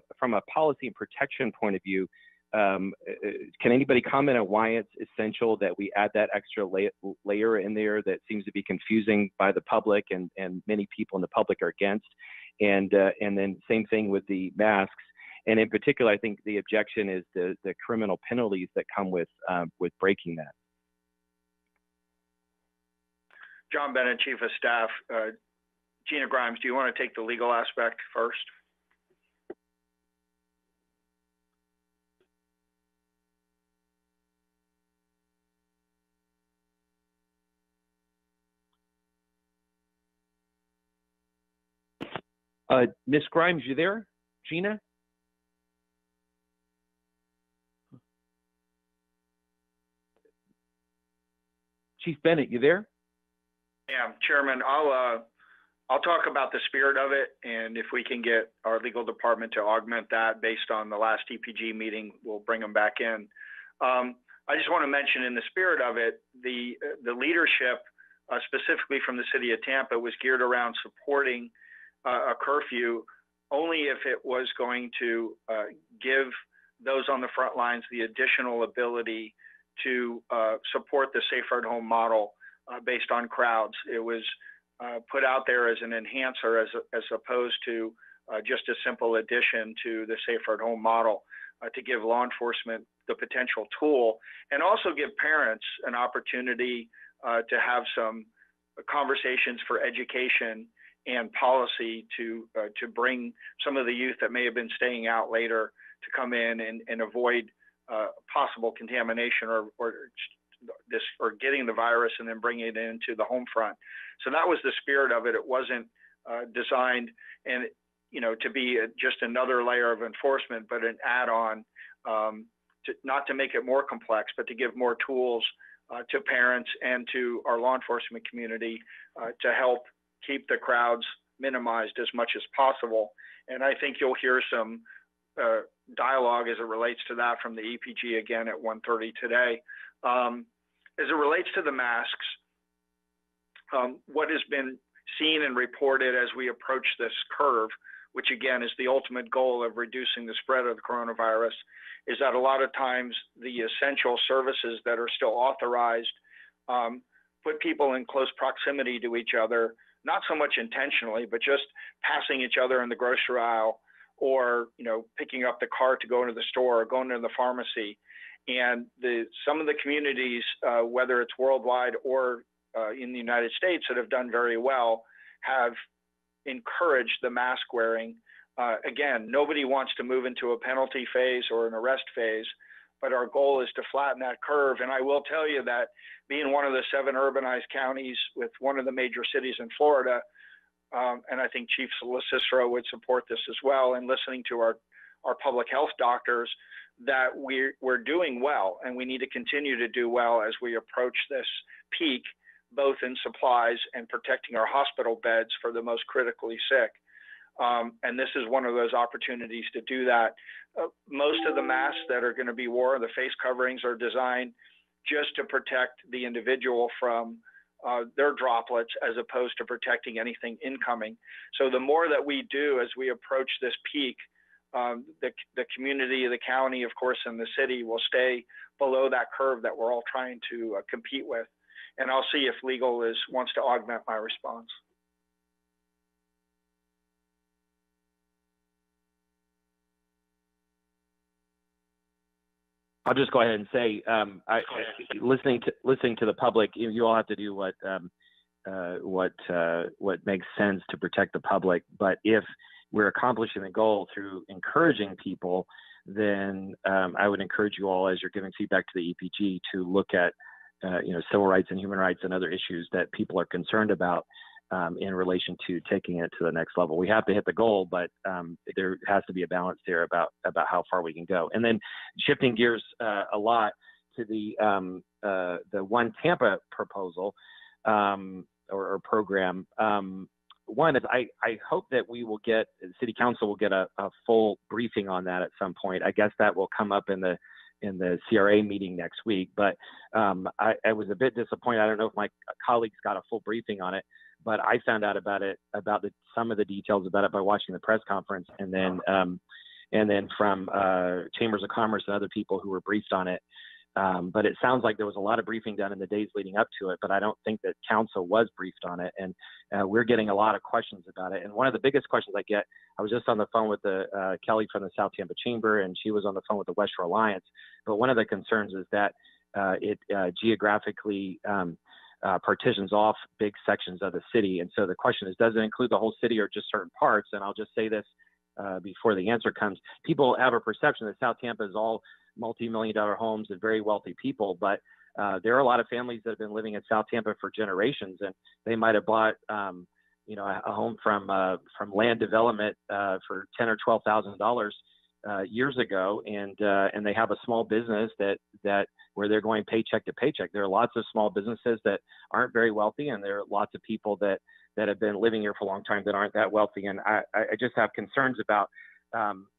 policy and protection point of view, can anybody comment on why it's essential that we add that extra layer in there that seems to be confusing by the public and many people in the public are against? And then same thing with the masks. And in particular, I think the objection is the criminal penalties that come with breaking that. John Bennett, Chief of Staff. Gina Grimes, do you want to take the legal aspect first? Ms. Grimes, you there? Gina? Chief Bennett, you there? Yeah, Chairman, I'll talk about the spirit of it, and if we can get our legal department to augment that based on the last EPG meeting, we'll bring them back in. I just want to mention in the spirit of it, the leadership, specifically from the city of Tampa, was geared around supporting a curfew only if it was going to give those on the front lines the additional ability to support the safer at home model based on crowds. It was put out there as an enhancer as opposed to just a simple addition to the safer at home model to give law enforcement the potential tool and also give parents an opportunity to have some conversations for education and policy to bring some of the youth that may have been staying out later to come in and avoid possible contamination or getting the virus and then bringing it into the home front. So that was the spirit of it. It wasn't designed and to be just another layer of enforcement, but an add-on not to make it more complex, but to give more tools to parents and to our law enforcement community to help keep the crowds minimized as much as possible. And I think you'll hear some dialogue as it relates to that from the EPG again at 1:30 today. As it relates to the masks, what has been seen and reported as we approach this curve, which again is the ultimate goal of reducing the spread of the coronavirus, is that a lot of times the essential services that are still authorized put people in close proximity to each other, not so much intentionally, but just passing each other in the grocery aisle or picking up the cart to go into the store or going to the pharmacy. And some of the communities, whether it's worldwide or in the United States that have done very well, have encouraged the mask wearing. Again, nobody wants to move into a penalty phase or an arrest phase, but our goal is to flatten that curve. And I will tell you that being one of the 7 urbanized counties with one of the major cities in Florida, and I think Chief Cicero would support this as well, and listening to our public health doctors, that we're doing well, and we need to continue to do well as we approach this peak, both in supplies and protecting our hospital beds for the most critically sick. And this is one of those opportunities to do that. Most of the masks that are going to be worn, the face coverings, are designed just to protect the individual from their droplets as opposed to protecting anything incoming. So the more that we do as we approach this peak, the community, the county, of course, and the city will stay below that curve that we're all trying to compete with. And I'll see if legal wants to augment my response. I'll just go ahead and say, listening to the public, you all have to do what makes sense to protect the public. But if we're accomplishing the goal through encouraging people, then I would encourage you all, as you're giving feedback to the EPG, to look at civil rights and human rights and other issues that people are concerned about in relation to taking it to the next level. We have to hit the goal, but there has to be a balance there about how far we can go. And then shifting gears a lot to the One Tampa proposal or program. One is I hope that we will get, City Council will get a full briefing on that at some point. I guess that will come up in the CRA meeting next week, but I was a bit disappointed. I don't know if my colleagues got a full briefing on it, but I found out about it, some of the details about it by watching the press conference, and then and then from chambers of commerce and other people who were briefed on it. But it sounds like there was a lot of briefing done in the days leading up to it, but I don't think that council was briefed on it. And we're getting a lot of questions about it. And one of the biggest questions I get, I was just on the phone with Kelly from the South Tampa Chamber, and she was on the phone with the West Shore Alliance. But one of the concerns is that it geographically partitions off big sections of the city. And so the question is, does it include the whole city or just certain parts? And I'll just say this before the answer comes. People have a perception that South Tampa is all multi-million-dollar homes and very wealthy people, but there are a lot of families that have been living in South Tampa for generations, and they might have bought, a home from land development for $10,000 or $12,000 years ago, and they have a small business that where they're going paycheck to paycheck. There are lots of small businesses that aren't very wealthy, and there are lots of people that have been living here for a long time that aren't that wealthy. And I just have concerns about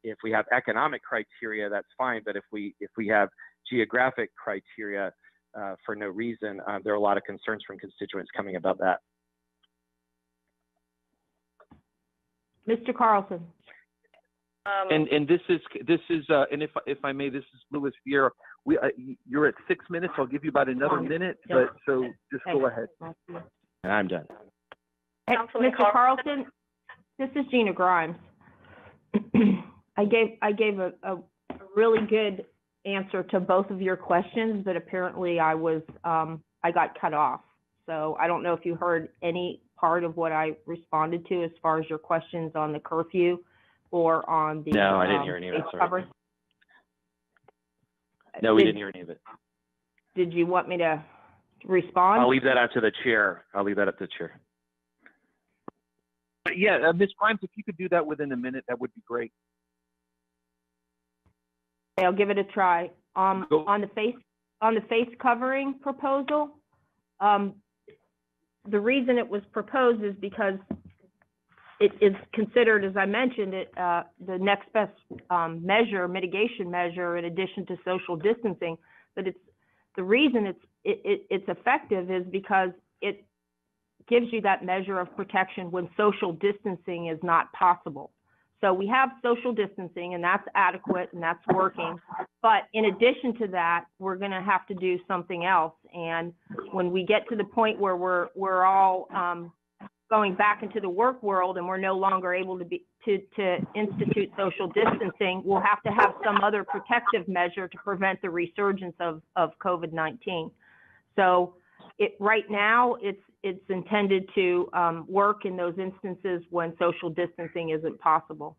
if we have economic criteria, that's fine. But if we have geographic criteria for no reason, there are a lot of concerns from constituents coming about that. Mr. Carlson. And this is and if I may, this is Louis Vieira. You're at 6 minutes. I'll give you about another minute, but so just go ahead. And I'm done. Hey, Mr. Carlson, this is Gina Grimes. I gave a really good answer to both of your questions, but apparently I got cut off. So I don't know if you heard any part of what I responded to as far as your questions on the curfew or on the No, I didn't hear any of it. Sorry. No, we didn't hear any of it. Did you want me to respond? I'll leave that up to the chair. I'll leave that up to the chair. Yeah, Ms. Grimes, if you could do that within a minute, that would be great. I'll give it a try. On the face covering proposal, the reason it was proposed is because it is considered, as I mentioned, the next best mitigation measure in addition to social distancing. But the reason it's effective is because it gives you that measure of protection when social distancing is not possible. So we have social distancing, and that's adequate and that's working. But in addition to that, we're going to have to do something else. And when we get to the point where we're all going back into the work world and we're no longer able to institute social distancing, we'll have to have some other protective measure to prevent the resurgence of COVID-19. So right now, it's intended to work in those instances when social distancing isn't possible.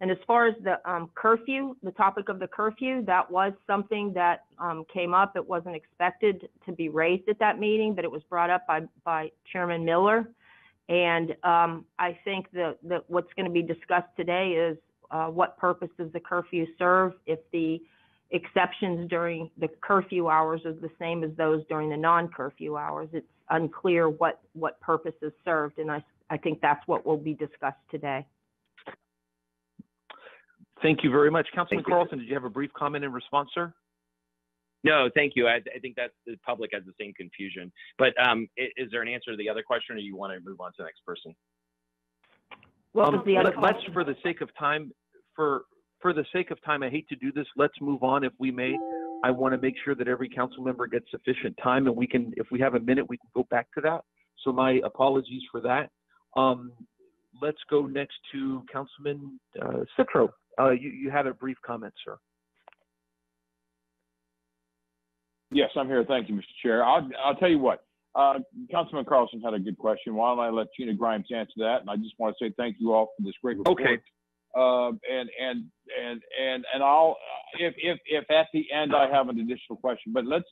And as far as the curfew, the topic of the curfew, that was something that came up. It wasn't expected to be raised at that meeting, but it was brought up by Chairman Miller. And I think that what's going to be discussed today is what purpose does the curfew serve if the exceptions during the curfew hours are the same as those during the non-curfew hours. It's unclear what purpose is served, and I think that's what will be discussed today. Thank you very much. Councilman Carlson, did you have a brief comment in response, sir? No, thank you. I think that the public has the same confusion. But is there an answer to the other question, or you want to move on to the next person? What was the other question? For the sake of time, for the sake of time, I hate to do this. Let's move on if we may. I want to make sure that every council member gets sufficient time, and we can, if we have a minute, we can go back to that. So my apologies for that. Let's go next to Councilman Citro. You had a brief comment, sir. Yes, I'm here. Thank you, Mr. Chair. I'll tell you what. Councilman Carlson had a good question. Why don't I let Gina Grimes answer that? And I just want to say thank you all for this great report. Okay. And I'll if at the end I have an additional question, but let's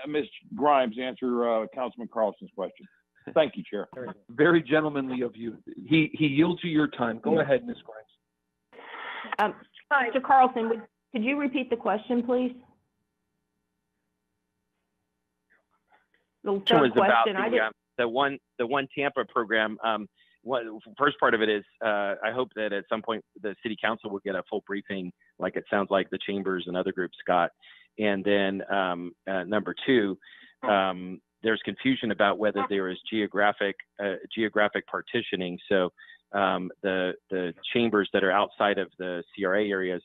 Ms. Grimes answer Councilman Carlson's question. Thank you, Chair. Very gentlemanly of you. He yields you your time. Go ahead, Ms. Grimes. Mr. Carlson, could you repeat the question, please? The question about the one Tampa program. First part of it is I hope that at some point the city council will get a full briefing, like it sounds like the chambers and other groups got. And then number two, there's confusion about whether there is geographic partitioning. So the chambers that are outside of the CRA areas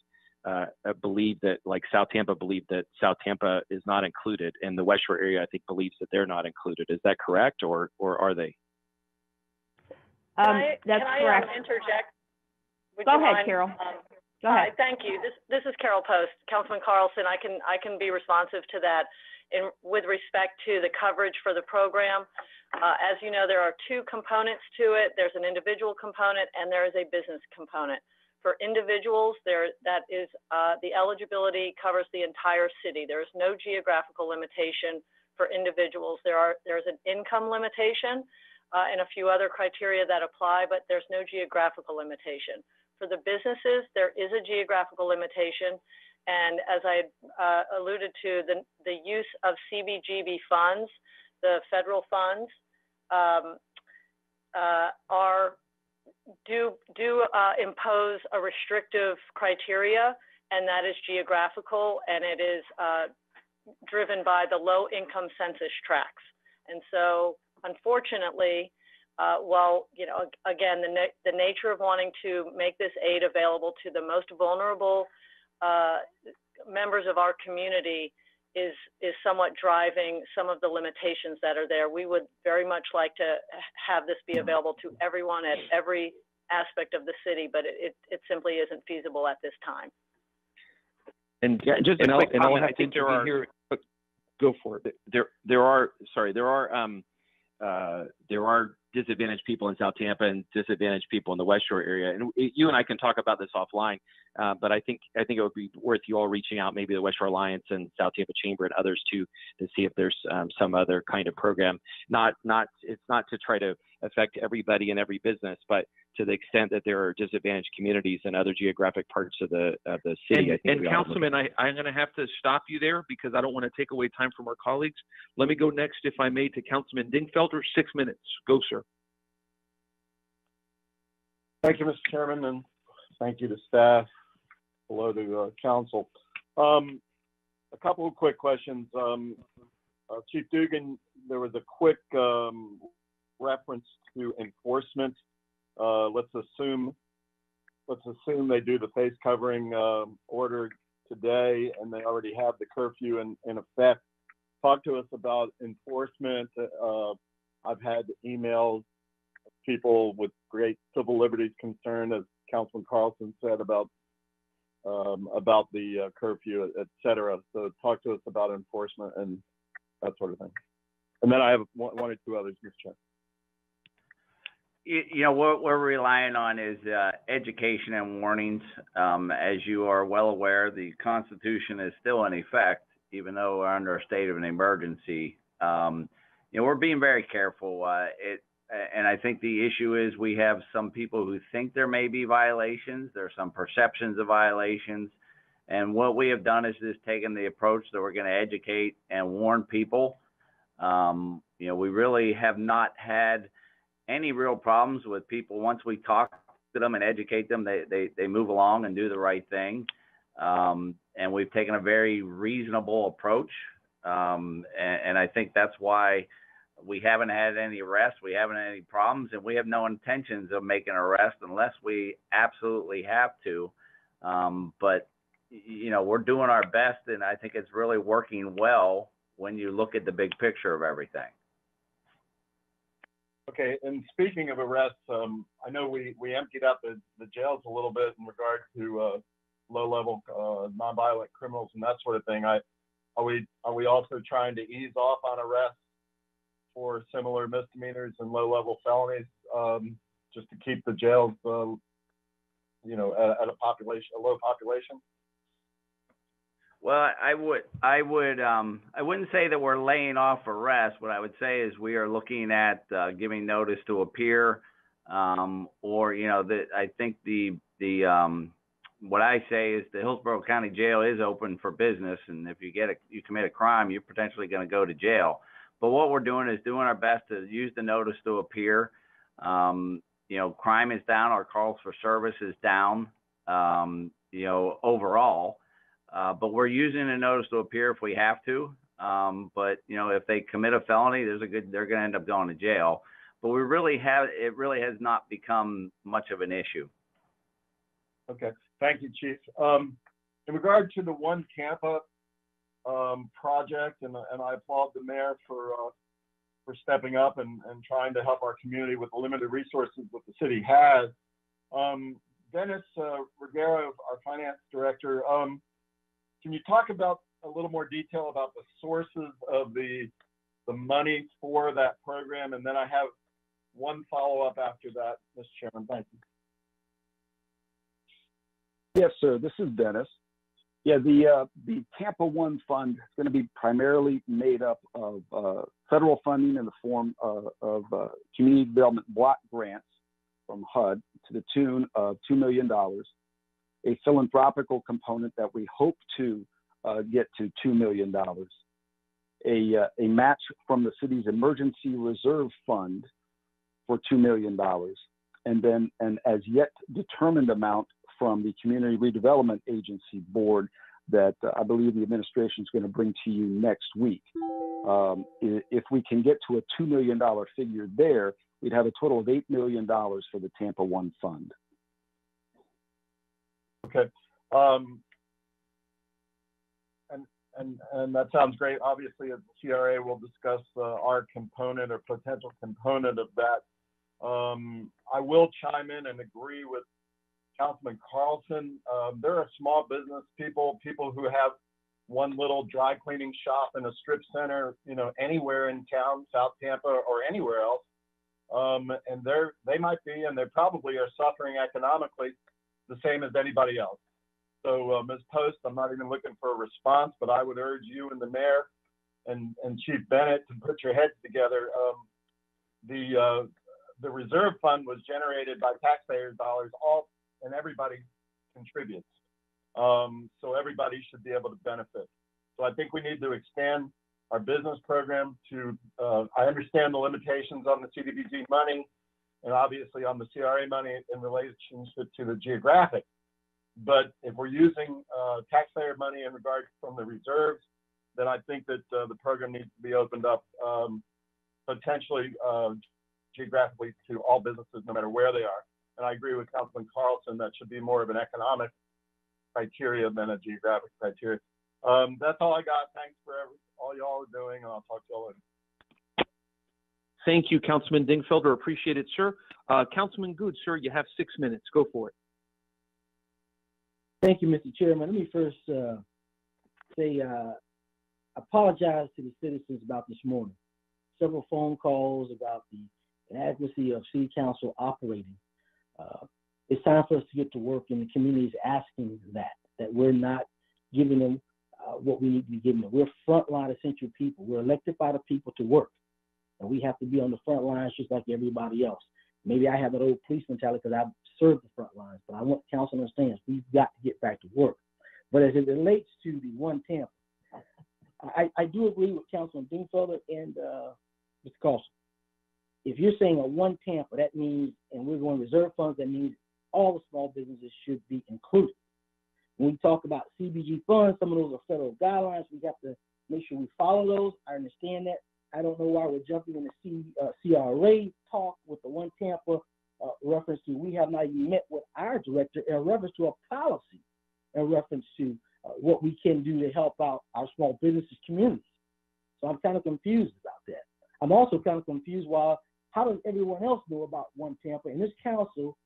believe that, like South Tampa, believe that South Tampa is not included, and the West Shore area, I think, believes that they're not included. Is that correct, or are they? That's correct. Interject? Go ahead, Carol. Go ahead. Thank you. This is Carol Post. Councilman Carlson, I can be responsive to that. With respect to the coverage for the program, as you know, there are two components to it. There's an individual component and there is a business component. For individuals, that is the eligibility covers the entire city. There is no geographical limitation for individuals. There's an income limitation and a few other criteria that apply, but there's no geographical limitation. For the businesses, there is a geographical limitation. And as I alluded to, the use of CBGB funds, the federal funds, do impose a restrictive criteria, and that is geographical, and it is driven by the low income census tracts. And so, unfortunately, while, you know, again, the nature of wanting to make this aid available to the most vulnerable members of our community is somewhat driving some of the limitations that are there. We would very much like to have this be available to everyone at every aspect of the city, but it simply isn't feasible at this time. And yeah, just and a quick I'll comment. have I to think there are here. Go for it. There are disadvantaged people in South Tampa and disadvantaged people in the West Shore area, and you and I can talk about this offline. But I think it would be worth you all reaching out, maybe the West Shore Alliance and South Tampa Chamber and others too, to see if there's some other kind of program. It's not to try to affect everybody in every business, but to the extent that there are disadvantaged communities in other geographic parts of the city. And Councilman, I'm going to have to stop you there because I don't want to take away time from our colleagues. Let me go next, if I may, to Councilman Dingfelder. 6 minutes. Go, sir. Thank you, Mr. Chairman, and thank you to staff. Hello to council. A couple of quick questions. Chief Dugan, there was a quick reference to enforcement. Let's assume they do the face covering order today, and they already have the curfew in effect. Talk to us about enforcement. I've had emails of people with great civil liberties concern, as Councilman Carlson said, about the curfew, et cetera. So talk to us about enforcement and that sort of thing. And then I have one or two others, Mr. Chair. You know, what we're relying on is education and warnings. As you are well aware, the Constitution is still in effect, even though we're under a state of an emergency. You know, we're being very careful. And I think the issue is we have some people who think there may be violations. There's some perceptions of violations. And what we have done is just taken the approach that we're going to educate and warn people. You know, we really have not had any real problems with people. Once we talk to them and educate them, they move along and do the right thing. And we've taken a very reasonable approach. And I think that's why we haven't had any arrests, we haven't had any problems, and we have no intentions of making an arrest unless we absolutely have to. But, you know, we're doing our best, and I think it's really working well when you look at the big picture of everything. Okay, and speaking of arrests, I know we emptied out the jails a little bit in regard to low-level nonviolent criminals and that sort of thing. Are we also trying to ease off on arrests for similar misdemeanors and low-level felonies, just to keep the jails, you know, at a low population? Well, I wouldn't say that we're laying off arrests. What I would say is we are looking at giving notice to appear, or, you know, I think what I say is the Hillsborough County Jail is open for business, and if you commit a crime, you're potentially going to go to jail. But what we're doing is doing our best to use the notice to appear. You know, crime is down, our calls for service is down, you know, overall. But we're using a notice to appear if we have to. But, you know, if they commit a felony, they're going to end up going to jail. but it really has not become much of an issue. Okay, thank you, Chief. In regard to the One Tampa project, and I applaud the mayor for stepping up and trying to help our community with the limited resources that the city has. Dennis Ruggiero, our finance director, can you talk about a little more detail about the sources of the money for that program? And then I have one follow-up after that, Mr. Chairman. Thank you. Yes, sir. This is Dennis. Yeah, the Tampa One Fund is going to be primarily made up of federal funding in the form of community development block grants from HUD to the tune of $2 million, a philanthropical component that we hope to get to $2 million, a match from the city's emergency reserve fund for $2 million, and then an as yet determined amount from the Community Redevelopment Agency board that I believe the administration is going to bring to you next week. If we can get to a $2 million figure there, we'd have a total of $8 million for the Tampa One Fund. Okay. And that sounds great. Obviously, as the CRA will discuss our component or potential component of that. I will chime in and agree with Councilman Carlson. There are small business people who have one little dry cleaning shop in a strip center, anywhere in town, South Tampa or anywhere else. And they might be, and they probably are suffering economically the same as anybody else. So Ms. Post, I'm not even looking for a response, but I would urge you and the mayor and Chief Bennett to put your heads together. The reserve fund was generated by taxpayers' dollars, and everybody contributes. So everybody should be able to benefit. So I think we need to expand our business program to, I understand the limitations on the CDBG money and obviously on the CRA money in relationship to the geographic. But if we're using taxpayer money in regard from the reserves, then I think that the program needs to be opened up potentially geographically to all businesses, no matter where they are. And I agree with Councilman Carlson, that should be more of an economic criteria than a geographic criteria. That's all I got. Thanks for all y'all are doing, and I'll talk to y'all later. Thank you, Councilman Dingfelder. Appreciate it, sir. Councilman Good, sir, you have 6 minutes. Go for it. Thank you, Mr. Chairman. Let me first say apologize to the citizens about this morning. Several phone calls about the inadequacy of City Council operating. It's time for us to get to work, and the community is asking that we're not giving them what we need to be giving them. We're frontline essential people. We're elected by the people to work, and we have to be on the front lines just like everybody else. Maybe I have that old police mentality because I've served the front lines, but I want council to understand we've got to get back to work. But as it relates to the One Tampa, I do agree with Councilman Dingfelder and Mr. Carlson. If you're saying a One Tampa, that means, and we're going reserve funds, that means all the small businesses should be included. When we talk about CBG funds, some of those are federal guidelines. We have to make sure we follow those. I understand that. I don't know why we're jumping in the CRA talk with the One Tampa reference to we have not even met with our director in reference to a policy in reference to what we can do to help out our small businesses communities. So I'm kind of confused about that. I'm also kind of confused how does everyone else know about One Tampa? And this council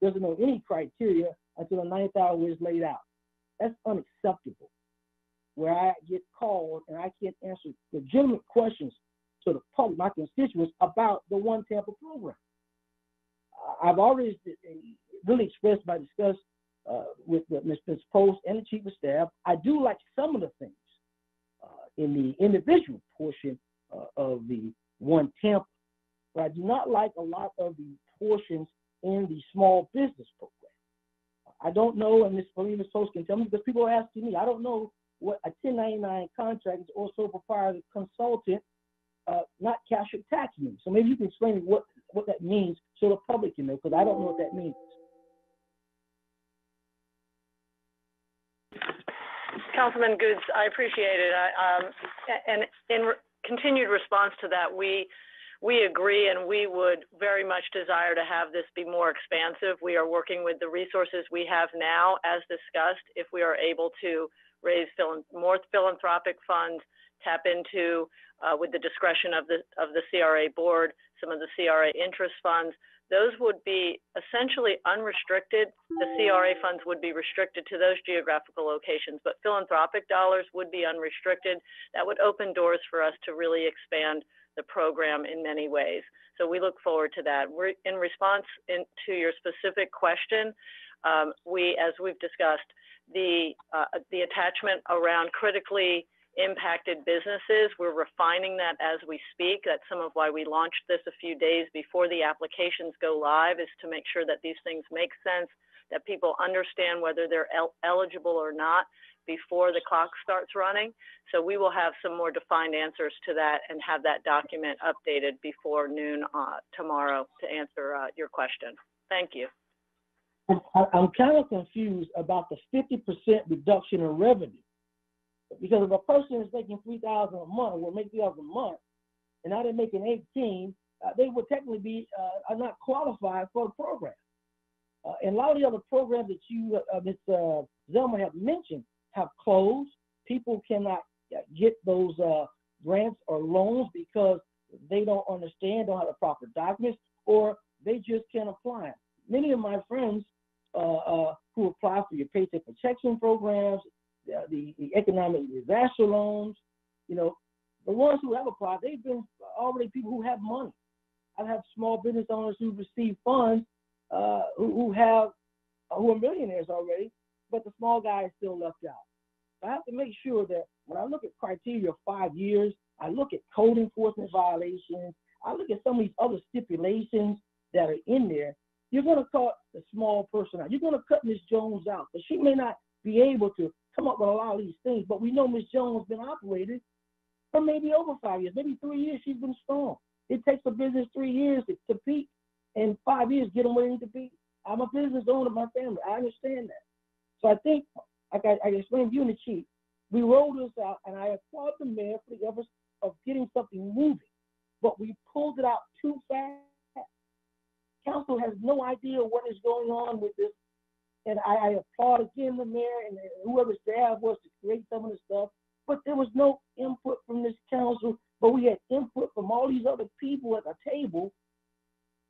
doesn't know any criteria until the 9th hour is laid out. That's unacceptable. Where I get called and I can't answer legitimate questions to the public, my constituents, about the One Tampa program. I've already really expressed my disgust with Ms. Post and the Chief of Staff. I do like some of the things in the individual portion of the One Tampa, but I do not like a lot of the portions in the small business program. I don't know, and Ms. Post can tell me, because people are asking me, I don't know what a 1099 contract is or sole proprietor consultant, not cash or tax means. So maybe you can explain what that means so the public can know, because I don't know what that means. Councilman Goods, I appreciate it. And in continued response to that, we we agree, and we would very much desire to have this be more expansive. We are working with the resources we have now, as discussed. If we are able to raise more philanthropic funds, tap into, with the discretion of the CRA board, some of the CRA interest funds, those would be essentially unrestricted. The CRA funds would be restricted to those geographical locations, but philanthropic dollars would be unrestricted. That would open doors for us to really expand the program in many ways. So we look forward to that. We're in response to your specific question, as we've discussed, the attachment around critically impacted businesses, we're refining that as we speak. That's some of why we launched this a few days before the applications go live, is to make sure that these things make sense, that people understand whether they're eligible or not before the clock starts running. So we will have some more defined answers to that and have that document updated before noon tomorrow to answer your question. Thank you. I'm kind of confused about the 50% reduction in revenue. Because if a person is making $3,000 a month, or make $3,000 a month, and now they're making 18, they would technically be are not qualified for the program. And a lot of the other programs that you, Ms. Zelma, have mentioned have closed. People cannot get those grants or loans because they don't understand, don't have the proper documents, or they just can't apply. Many of my friends who apply for your paycheck protection programs, the economic disaster loans, you know, the ones who have applied, they've been already people who have money. I've had small business owners who receive funds who are millionaires already, but the small guy is still left out. So I have to make sure that when I look at criteria of 5 years, I look at code enforcement violations, I look at some of these other stipulations that are in there. You're going to cut the small person out. You're going to cut Ms. Jones out, but she may not be able to come up with a lot of these things. But we know Ms. Jones has been operated for maybe over 5 years, maybe 3 years. She's been strong. It takes a business 3 years to peak, and 5 years get them where they need to be. I'm a business owner of my family. I understand that. So I think, like I explained to you in the chief, we rolled this out, and I applaud the mayor for the efforts of getting something moving, but we pulled it out too fast. Council has no idea what is going on with this. And I applaud again the mayor and whoever staff was to create some of the stuff, but there was no input from this council, but we had input from all these other people at the table,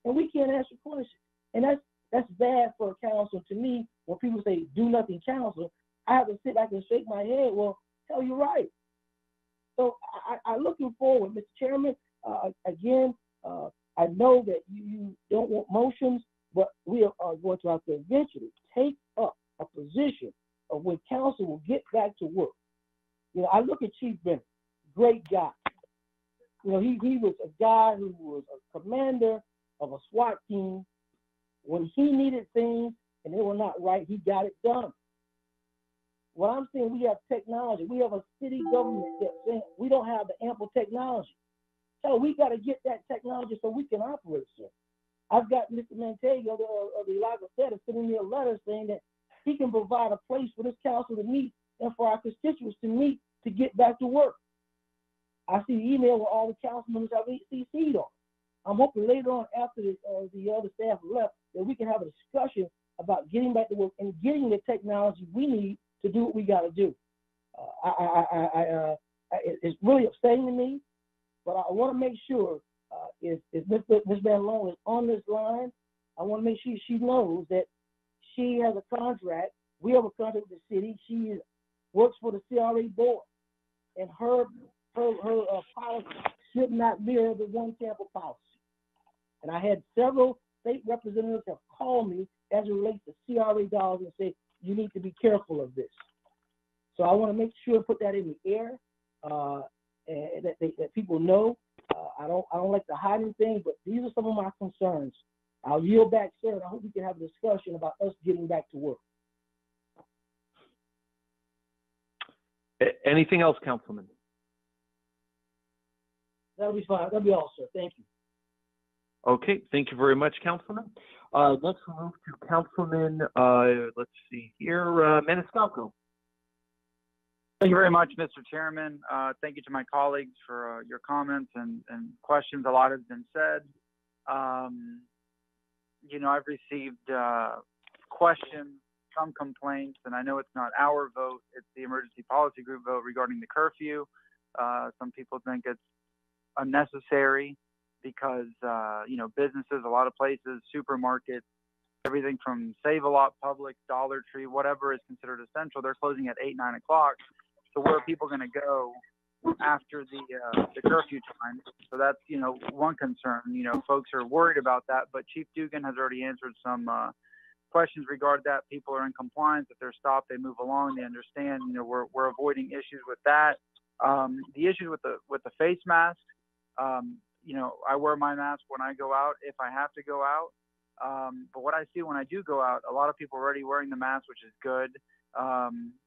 and we can't answer questions. And that's bad for a council. To me, when people say do nothing council, I have to sit back and shake my head. Well, hell, you're right. So I'm looking forward, Mr. Chairman. Again, I know that you don't want motions, but we are going to have to eventually take up a position of when council will get back to work. You know, I look at Chief Bennett, great guy. You know, he was a guy who was a commander of a SWAT team. When he needed things and they were not right, he got it done. What I'm saying, we have technology. We have a city government that's saying we don't have the ample technology. So we got to get that technology so we can operate, sir. I've got Mr. Mantega of the Elijah Center sending me a letter saying that he can provide a place for this council to meet and for our constituents to meet to get back to work. I see the email with all the council members have CC'd on. I'm hoping later on after the other staff left that we can have a discussion about getting back to work and getting the technology we need to do what we got to do. It's really upsetting to me, but I want to make sure if Ms. Van Loan is on this line, I want to make sure she knows that she has a contract. We have a contract with the city. She works for the CRA board, and her policy should not mirror the one Tampa policy. And I had several state representatives have called me as it relates to CRA dollars and say, you need to be careful of this. So I want to make sure and put that in the air, and that people know. I don't like to hide anything, but these are some of my concerns. I'll yield back, sir, and I hope we can have a discussion about us getting back to work. Anything else, Councilman? That'll be fine. That'll be all, sir. Thank you. Okay, thank you very much, Councilman. Let's move to Councilman, let's see here, Maniscalco. Thank you very much, Mr. Chairman. Thank you to my colleagues for your comments and questions. A lot has been said. You know, I've received questions, some complaints, and I know it's not our vote, it's the emergency policy group vote regarding the curfew. Some people think it's unnecessary because, you know, businesses, a lot of places, supermarkets, everything from Save-A-Lot, Publix, Dollar Tree, whatever is considered essential, they're closing at 8, 9 o'clock. So where are people going to go after the curfew time? So that's, you know, one concern. You know, folks are worried about that, but Chief Dugan has already answered some questions regarding that. People are in compliance. If they're stopped, they move along. They understand. You know, we're avoiding issues with that. The issue with the face mask. You know, I wear my mask when I go out if I have to go out. But what I see when I do go out, a lot of people are already wearing the mask, which is good.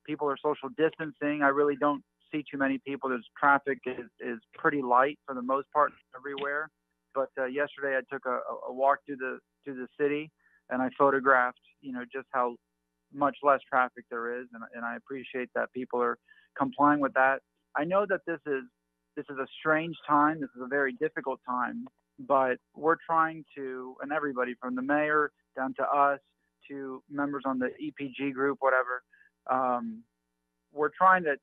People are social distancing. I really don't see too many people. There's traffic is pretty light for the most part everywhere. But yesterday I took a walk through the city, and I photographed, you know, just how much less traffic there is, and I appreciate that people are complying with that. I know that this is a strange time. This is a very difficult time, but we're trying to, and everybody from the mayor down to us to members on the EPG group, whatever, we're trying to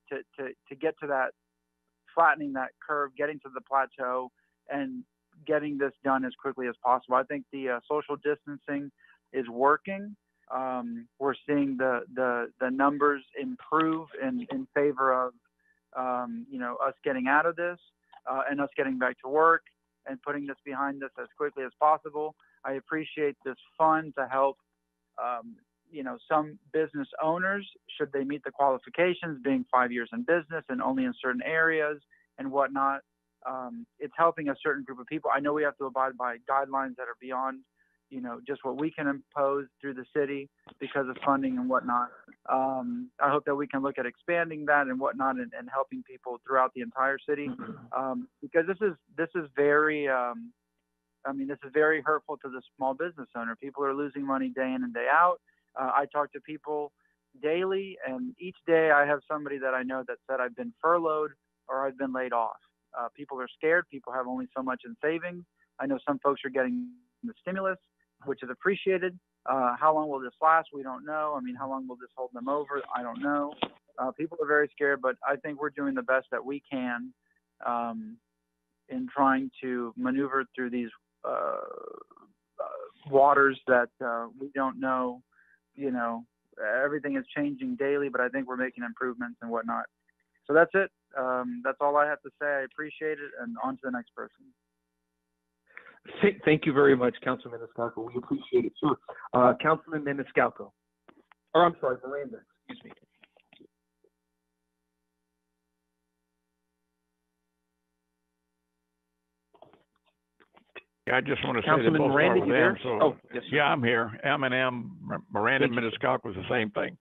get to that, flattening that curve, getting to the plateau, and getting this done as quickly as possible. I think the social distancing is working. We're seeing the numbers improve in favor of you know, us getting out of this and us getting back to work and putting this behind us as quickly as possible. I appreciate this fund to help you know, some business owners, should they meet the qualifications, being 5 years in business and only in certain areas and whatnot. It's helping a certain group of people. I know we have to abide by guidelines that are beyond, you know, just what we can impose through the city because of funding and whatnot. I hope that we can look at expanding that and whatnot and helping people throughout the entire city, because this is very, I mean, this is very hurtful to the small business owner. People are losing money day in and day out. I talk to people daily, and each day I have somebody that I know that said I've been furloughed or I've been laid off. People are scared. People have only so much in savings. I know some folks are getting the stimulus, which is appreciated. How long will this last? We don't know. I mean, how long will this hold them over? I don't know. People are very scared, but I think we're doing the best that we can in trying to maneuver through these waters that we don't know. You know, everything is changing daily, but I think we're making improvements and whatnot. So that's it. That's all I have to say. I appreciate it, and on to the next person. Thank you very much, Councilman Maniscalco. We appreciate it, sir. Councilman Maniscalco. Or I'm sorry, Miranda, excuse me. Yeah, I just want to say Councilman that both Miranda, are you them. there? So, oh, yes, sir. yeah, I'm here. M&M, Miranda and Maniscalco was the same thing.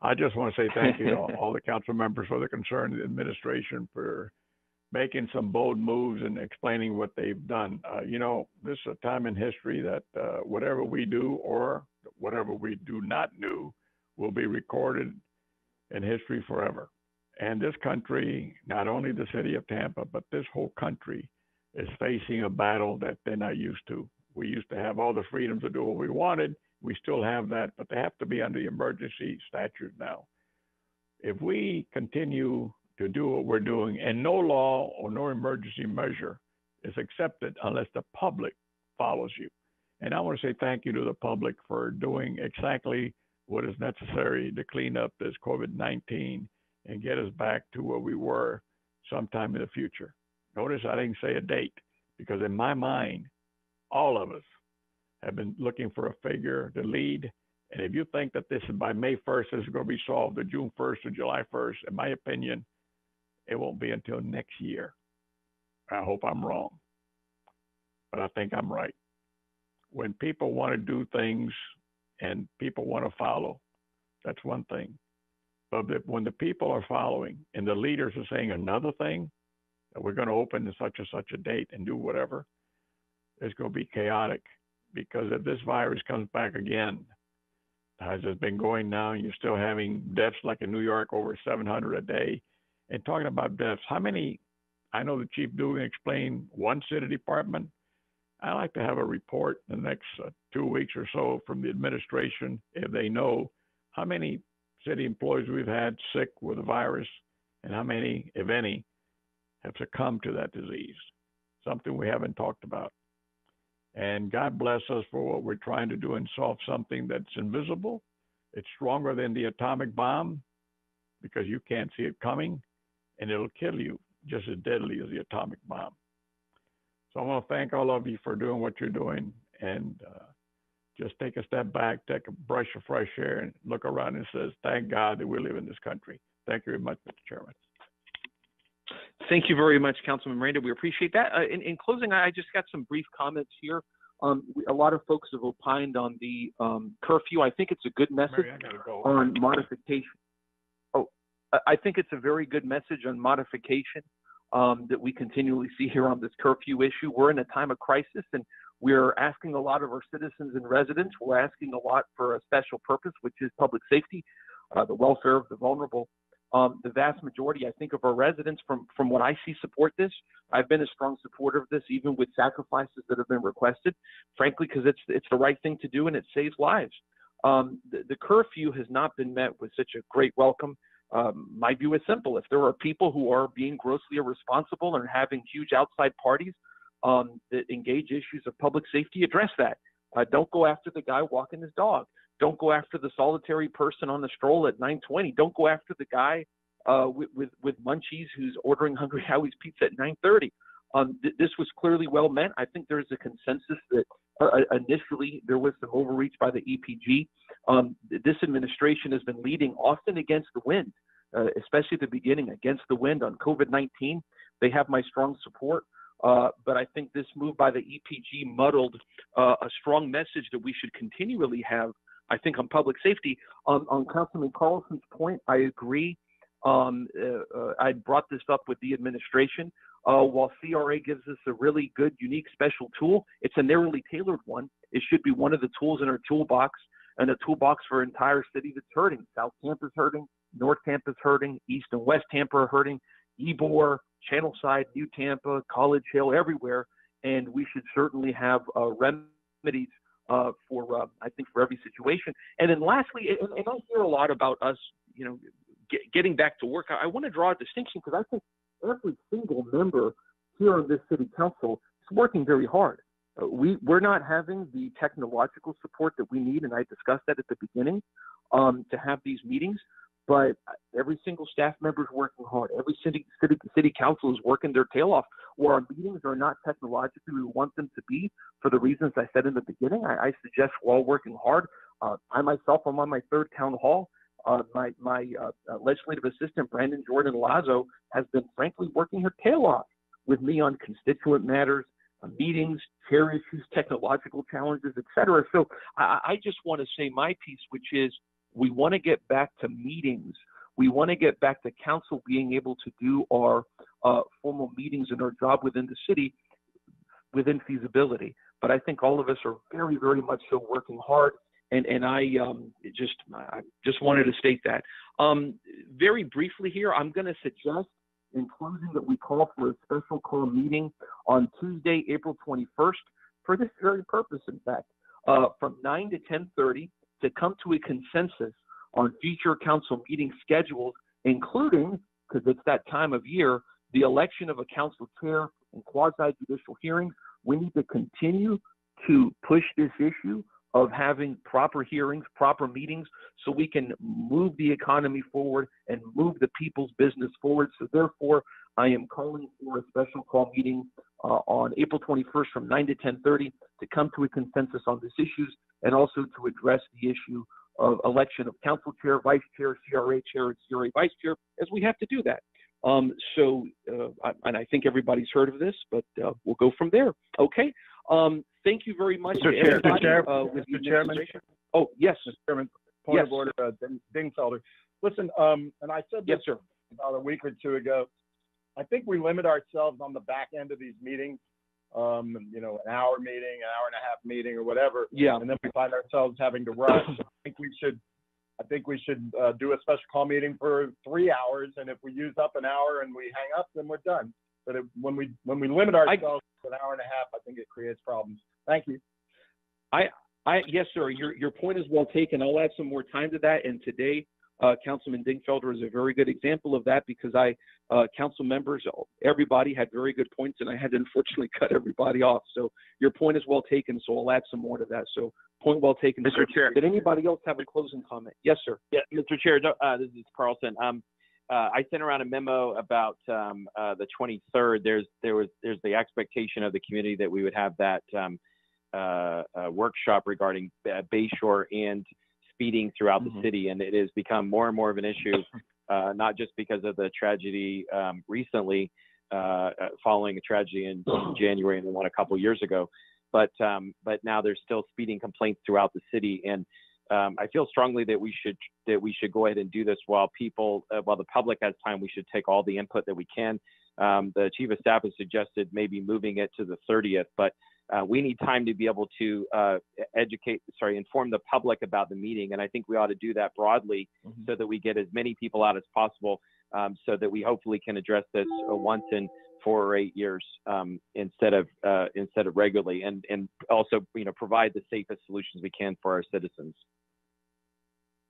I just want to say thank you to all the council members for the concern, the administration for making some bold moves and explaining what they've done. You know, this is a time in history that whatever we do or whatever we do not do will be recorded in history forever. And this country, not only the city of Tampa, but this whole country is facing a battle that they're not used to. We used to have all the freedom to do what we wanted. We still have that, but they have to be under the emergency statute now. If we continue to do what we're doing, and no law or no emergency measure is accepted unless the public follows you. And I want to say thank you to the public for doing exactly what is necessary to clean up this COVID-19 and get us back to where we were sometime in the future. Notice I didn't say a date, because in my mind, all of us have been looking for a figure to lead. And if you think that this is by May 1st, this is going to be solved, or June 1st or July 1st, in my opinion, it won't be until next year. I hope I'm wrong, but I think I'm right. When people want to do things and people want to follow, that's one thing. But when the people are following and the leaders are saying another thing, that we're going to open to such and such a date and do whatever, it's going to be chaotic. Because if this virus comes back again, has it been going down? You're still having deaths like in New York, over 700 a day. And talking about deaths, how many? I know the Chief Dugan explained one city department. I'd like to have a report in the next 2 weeks or so from the administration, if they know how many city employees we've had sick with the virus and how many, if any, have succumbed to that disease. Something we haven't talked about. And God bless us for what we're trying to do and solve something that's invisible. It's stronger than the atomic bomb because you can't see it coming, and it'll kill you just as deadly as the atomic bomb. So I want to thank all of you for doing what you're doing, and just take a step back, take a breath of fresh air, and look around and says, thank God that we live in this country. Thank you very much, Mr. Chairman. Thank you very much, Councilman Miranda. We appreciate that. In closing, I just got some brief comments here. A lot of folks have opined on the curfew. I think it's a good message on modification. Oh, I think it's a very good message on modification that we continually see here on this curfew issue. We're in a time of crisis, and we're asking a lot of our citizens and residents. We're asking a lot for a special purpose, which is public safety, the welfare of the vulnerable. The vast majority, I think, of our residents, from what I see, support this. I've been a strong supporter of this, even with sacrifices that have been requested, frankly, because it's the right thing to do and it saves lives. The curfew has not been met with such a great welcome. My view is simple. If there are people who are being grossly irresponsible and having huge outside parties that engage issues of public safety, address that. Don't go after the guy walking his dog. Don't go after the solitary person on the stroll at 9:20. Don't go after the guy with munchies who's ordering Hungry Howie's pizza at 9:30. This was clearly well meant. I think there is a consensus that initially there was some overreach by the EPG. This administration has been leading often against the wind, especially at the beginning, against the wind on COVID-19. They have my strong support. But I think this move by the EPG muddled a strong message that we should continually have, I think, on public safety. On Councilman Carlson's point, I agree. I brought this up with the administration. While CRA gives us a really good, unique, special tool, it's a narrowly tailored one. It should be one of the tools in our toolbox, and a toolbox for an entire city that's hurting. South Tampa's hurting, North Tampa's hurting, East and West Tampa are hurting, Ybor, Channelside, New Tampa, College Hill, everywhere. And we should certainly have remedies for I think, for every situation. And then lastly, and I hear a lot about us, getting back to work. I want to draw a distinction because I think every single member here on this city council is working very hard. We're not having the technological support that we need, and I discussed that at the beginning, to have these meetings. But every single staff member is working hard. Every city council is working their tail off. Where our meetings are not technologically we want them to be, for the reasons I said in the beginning, I suggest we're all working hard. I myself am on my third town hall. My legislative assistant, Brandon Jordan Lazo, has been frankly working her tail off with me on constituent matters, meetings, chair issues, technological challenges, et cetera. So I just want to say my piece, which is we want to get back to meetings. We want to get back to council being able to do our formal meetings and our job within the city within feasibility. But I think all of us are very, very much so working hard. And I just wanted to state that. Very briefly here, I'm going to suggest in closing that we call for a special call meeting on Tuesday, April 21st, for this very purpose, in fact, from 9 to 10:30 to come to a consensus on future council meeting schedules, including, because it's that time of year, the election of a council chair and quasi-judicial hearings. We need to continue to push this issue of having proper hearings, proper meetings, so we can move the economy forward and move the people's business forward. So therefore, I am calling for a special call meeting on April 21st from 9 to 10:30 to come to a consensus on these issues, and also to address the issue of election of council chair, vice chair, CRA chair, and CRA vice chair, as we have to do that. And I think everybody's heard of this, but we'll go from there. Okay. Thank you very much. Mr. Chairman. Oh, yes. Mr. Chairman, point of order, Dingfelder. Listen, and I said this about a week or two ago. I think we limit ourselves on the back end of these meetings you know, an hour meeting, an hour and a half meeting or whatever. Yeah. And then we find ourselves having to rush. So I think we should do a special call meeting for 3 hours. And if we use up an hour and we hang up, then we're done. But when we limit ourselves to an hour and a half, I think it creates problems. Thank you. Yes, sir. Your point is well taken. I'll add some more time to that. And today, Councilman Dingfelder is a very good example of that because council members, everybody had very good points, and I had to unfortunately cut everybody off. So your point is well taken. So I'll add some more to that. So point well taken, Mr. Chair. Did anybody else have a closing comment? Yes, sir. Yeah, Mr. Chair. This is Carlson. I sent around a memo about the 23rd. There's the expectation of the community that we would have that workshop regarding Bayshore and speeding throughout the city, and it has become more and more of an issue, not just because of the tragedy recently, following a tragedy in January and the one a couple years ago, but now there's still speeding complaints throughout the city, and I feel strongly that we should go ahead and do this while the public has time. We should take all the input that we can. The chief of staff has suggested maybe moving it to the 30th, but we need time to be able to inform the public about the meeting. And I think we ought to do that broadly so that we get as many people out as possible, so that we hopefully can address this once in 4 or 8 years instead of regularly, and also, you know, provide the safest solutions we can for our citizens.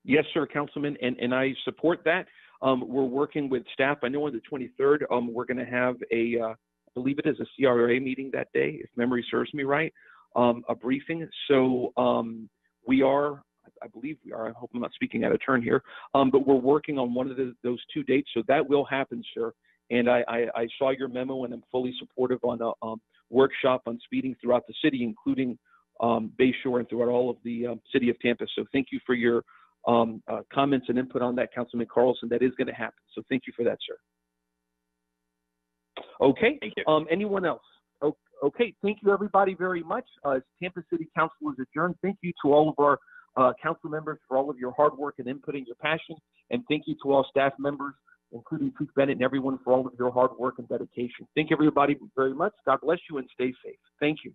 Yes, sir, Councilman, and I support that. We're working with staff. I know on the 23rd, we're going to have I believe it is a CRA meeting that day, if memory serves me right, a briefing. So I believe we are, I hope I'm not speaking out of turn here, but we're working on one of those 2 dates. So that will happen, sir. And I saw your memo, and I'm fully supportive on a workshop on speeding throughout the city, including Bayshore and throughout all of the city of Tampa. So thank you for your comments and input on that, Councilman Carlson. That is going to happen. So thank you for that, sir. Okay. Thank you. Anyone else? Okay. Thank you, everybody, very much. Tampa City Council is adjourned. Thank you to all of our council members for all of your hard work and input and your passion. And thank you to all staff members, including Chief Bennett and everyone, for all of your hard work and dedication. Thank you, everybody, very much. God bless you and stay safe. Thank you.